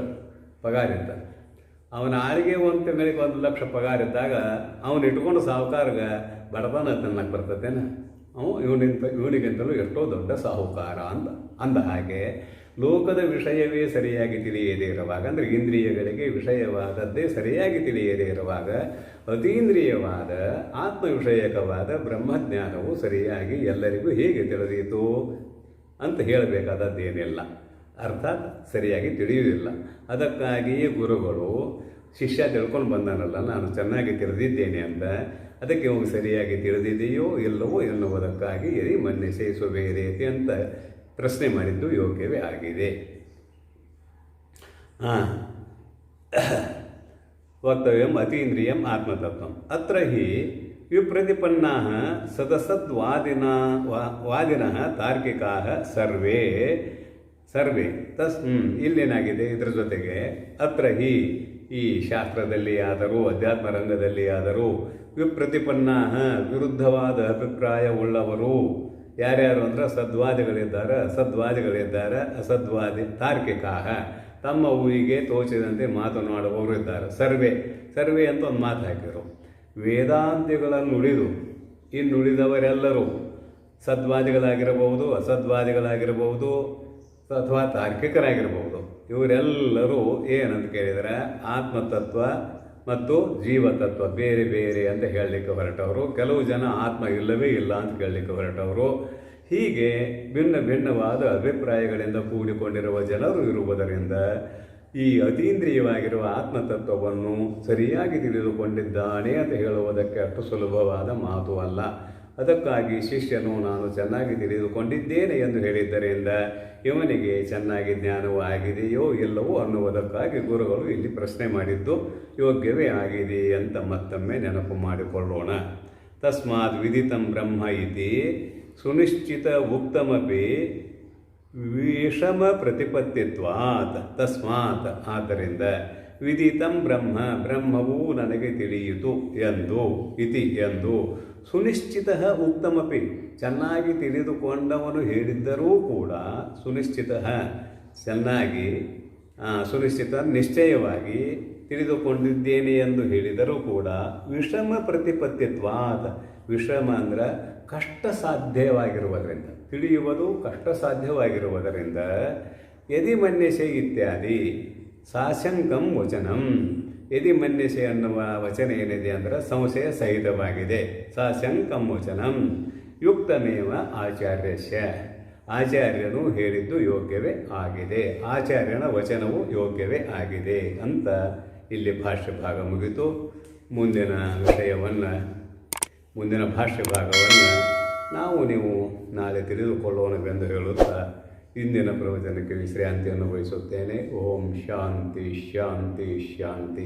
ಪಗಾರಿದ್ದ. ಅವನ ಆಳಿಗೆ ಒಂದು ತಿಂಗಳಿಗೆ 1 ಲಕ್ಷ ಪಗಾರಿದ್ದಾಗ ಅವನು ಇಟ್ಕೊಂಡು ಸಾಹುಕಾರಗ ಬಡತನ ತಿನ್ನಕ್ಕೆ ಬರ್ತದೇನ? ಇವನಿಗಿಂತಲೂ ಎಷ್ಟೋ ದೊಡ್ಡ ಸಾಹುಕಾರ ಅಂದ ಹಾಗೆ ಲೋಕದ ವಿಷಯವೇ ಸರಿಯಾಗಿ ತಿಳಿಯದೇ ಇರುವಾಗ, ಅಂದರೆ ಇಂದ್ರಿಯಗಳಿಗೆ ವಿಷಯವಾದದ್ದೇ ಸರಿಯಾಗಿ ತಿಳಿಯದೇ ಇರುವಾಗ, ಅತೀಂದ್ರಿಯವಾದ ಆತ್ಮವಿಷಯಕವಾದ ಬ್ರಹ್ಮಜ್ಞಾನವು ಸರಿಯಾಗಿ ಎಲ್ಲರಿಗೂ ಹೇಗೆ ತಿಳಿದೀತು ಅಂತ ಹೇಳಬೇಕಾದದ್ದೇನಿಲ್ಲ. ಅರ್ಥಾತ್ ಸರಿಯಾಗಿ ತಿಳಿಯುವುದಿಲ್ಲ. ಅದಕ್ಕಾಗಿಯೇ ಗುರುಗಳು ಶಿಷ್ಯ ತಿಳ್ಕೊಂಡು ಬಂದಾನಲ್ಲ, ನಾನು ಚೆನ್ನಾಗಿ ತಿಳಿದಿದ್ದೇನೆ ಅಂತ, ಅದಕ್ಕೆ ಅವು ಸರಿಯಾಗಿ ತಿಳಿದಿದೆಯೋ ಇಲ್ಲವೋ ಎನ್ನುವುದಕ್ಕಾಗಿ ಎರಿ ಮನ್ಯಸೆ ಸ್ವಭೇದೇತಿ ಅಂತ ಪ್ರಶ್ನೆ ಮಾಡಿದ್ದು ಯೋಗ್ಯವೇ ಆಗಿದೆ. ವಕ್ತವ್ಯಂ ಅತೀಂದ್ರಿಯಂ ಆತ್ಮತತ್ವಂ ಅತ್ರ ಹಿ ವಿಪ್ರತಿಪನ್ನಾಃ ಸದಸದ್ವಾದಿನಃ ತಾರ್ಕಿಕಾಃ ಸರ್ವೇ ಇಲ್ಲೇನಾಗಿದೆ? ಇದರ ಜೊತೆಗೆ ಅತ್ರ ಈ ಶಾಸ್ತ್ರದಲ್ಲಿ ಆದರೂ ಅಧ್ಯಾತ್ಮ ರಂಗದಲ್ಲಿ ಆದರೂ ವಿಪ್ರತಿಪನ್ನಾಃ ವಿರುದ್ಧವಾದ ಅಭಿಪ್ರಾಯವುಳ್ಳವರು ಯಾರ್ಯಾರು ಅಂದ್ರೆ ಸದ್ವಾದಿಗಳಿದ್ದಾರೆ, ಅಸದ್ವಾದಿ ತಾರ್ಕಿಕಾಹ, ತಮ್ಮ ಊರಿಗೆ ತೋಚಿದಂತೆ ಮಾತನಾಡುವವರು ಇದ್ದಾರೆ. ಸರ್ವೆ ಅಂತ ಒಂದು ಮಾತು ಹಾಕಿದರು. ವೇದಾಂತಿಗಳನ್ನು ಇನ್ನುಳಿದವರೆಲ್ಲರೂ ಸದ್ವಾದಿಗಳಾಗಿರಬಹುದು, ಅಸದ್ವಾದಿಗಳಾಗಿರಬಹುದು, ಅಥವಾ ತಾರ್ಕಿಕರಾಗಿರಬಹುದು. ಇವರೆಲ್ಲರೂ ಏನಂತ ಕೇಳಿದರೆ ಆತ್ಮತತ್ವ ಮತ್ತು ಜೀವತತ್ವ ಬೇರೆ ಬೇರೆ ಅಂತ ಹೇಳಲಿಕ್ಕೆ ಹೊರಟವರು. ಕೆಲವು ಜನ ಆತ್ಮ ಇಲ್ಲವೇ ಇಲ್ಲ ಅಂತ ಹೇಳಲಿಕ್ಕೆ ಹೊರಟವರು. ಹೀಗೆ ಭಿನ್ನವಾದ ಅಭಿಪ್ರಾಯಗಳಿಂದ ಕೂಡಿಕೊಂಡಿರುವ ಜನರು ಇರುವುದರಿಂದ ಈ ಅತೀಂದ್ರಿಯವಾಗಿರುವ ಆತ್ಮತತ್ವವನ್ನು ಸರಿಯಾಗಿ ತಿಳಿದುಕೊಂಡಿದ್ದಾನೆ ಅಂತ ಹೇಳುವುದಕ್ಕೆ ಅಷ್ಟು ಸುಲಭವಾದ ಮಾತು ಅಲ್ಲ. ಅದಕ್ಕಾಗಿ ಶಿಷ್ಯನು ನಾನು ಚೆನ್ನಾಗಿ ತಿಳಿದುಕೊಂಡಿದ್ದೇನೆ ಎಂದು ಹೇಳಿದ್ದರಿಂದ ಇವನಿಗೆ ಚೆನ್ನಾಗಿ ಜ್ಞಾನವೂ ಆಗಿದೆಯೋ ಇಲ್ಲವೋ ಅನ್ನುವುದಕ್ಕಾಗಿ ಗುರುಗಳು ಇಲ್ಲಿ ಪ್ರಶ್ನೆ ಮಾಡಿದ್ದು ಯೋಗ್ಯವೇ ಆಗಿದೆ ಅಂತ ಮತ್ತೊಮ್ಮೆ ನೆನಪು ಮಾಡಿಕೊಳ್ಳೋಣ. ತಸ್ಮಾತ್ ವಿದಿತಂ ಬ್ರಹ್ಮ ಇತಿ ಸುನಿಶ್ಚಿತ ಉಕ್ತಮಪಿ ವಿಷಮ ಪ್ರತಿಪತ್ತಿತ್ವಾತ್. ತಸ್ಮಾತ್ ಆದ್ದರಿಂದ ವಿದಿತಂ ಬ್ರಹ್ಮವು ನನಗೆ ತಿಳಿಯಿತು ಎಂದು ಸುನಿಶ್ಚಿತ ಉಕ್ತಮಪಿ ಚೆನ್ನಾಗಿ ತಿಳಿದುಕೊಂಡವನು ಹೇಳಿದ್ದರೂ ಕೂಡ ಸುನಿಶ್ಚಿತ ನಿಶ್ಚಯವಾಗಿ ತಿಳಿದುಕೊಂಡಿದ್ದೇನೆ ಎಂದು ಹೇಳಿದರೂ ಕೂಡ ವಿಷಮ ಪ್ರತಿಪತ್ತಿತ್ವಾತ್. ವಿಷಮ ಅಂದ್ರೆ ಕಷ್ಟ ಸಾಧ್ಯವಾಗಿರುವುದರಿಂದ, ತಿಳಿಯುವುದು ಕಷ್ಟ ಸಾಧ್ಯವಾಗಿರುವುದರಿಂದ ಯದಿ ಮನ್ಯಸೆ ಇತ್ಯಾದಿ ಸಾಶಂಕಂ ವಚನಂ. ಯದಿ ಮನ್ಯಸೆ ಅನ್ನುವ ವಚನ ಏನಿದೆ ಅಂದರೆ ಸಂಶಯ ಸಹಿತವಾಗಿದೆ. ಸಾಶಂಕಂ ವಚನಂ ಯುಕ್ತಮೇವ ಆಚಾರ್ಯನು ಹೇಳಿದ್ದು ಯೋಗ್ಯವೇ ಆಗಿದೆ, ಆಚಾರ್ಯನ ವಚನವು ಯೋಗ್ಯವೇ ಆಗಿದೆ ಅಂತ ಇಲ್ಲಿ ಭಾಷ್ಯ ಭಾಗ ಮುಗಿತು. ಮುಂದಿನ ಭಾಷ್ಯ ಭಾಗವನ್ನು ನೀವು ನಾಳೆ ತಿಳಿದುಕೊಳ್ಳೋಣವೆಂದು ಹೇಳುತ್ತಾ ಇಂದಿನ ಪ್ರವಚನಕ್ಕೆ ವಿಶ್ರಾಂತಿಯನ್ನು ಬಯಸುತ್ತೇನೆ. ಓಂ ಶಾಂತಿ ಶಾಂತಿ ಶಾಂತಿ.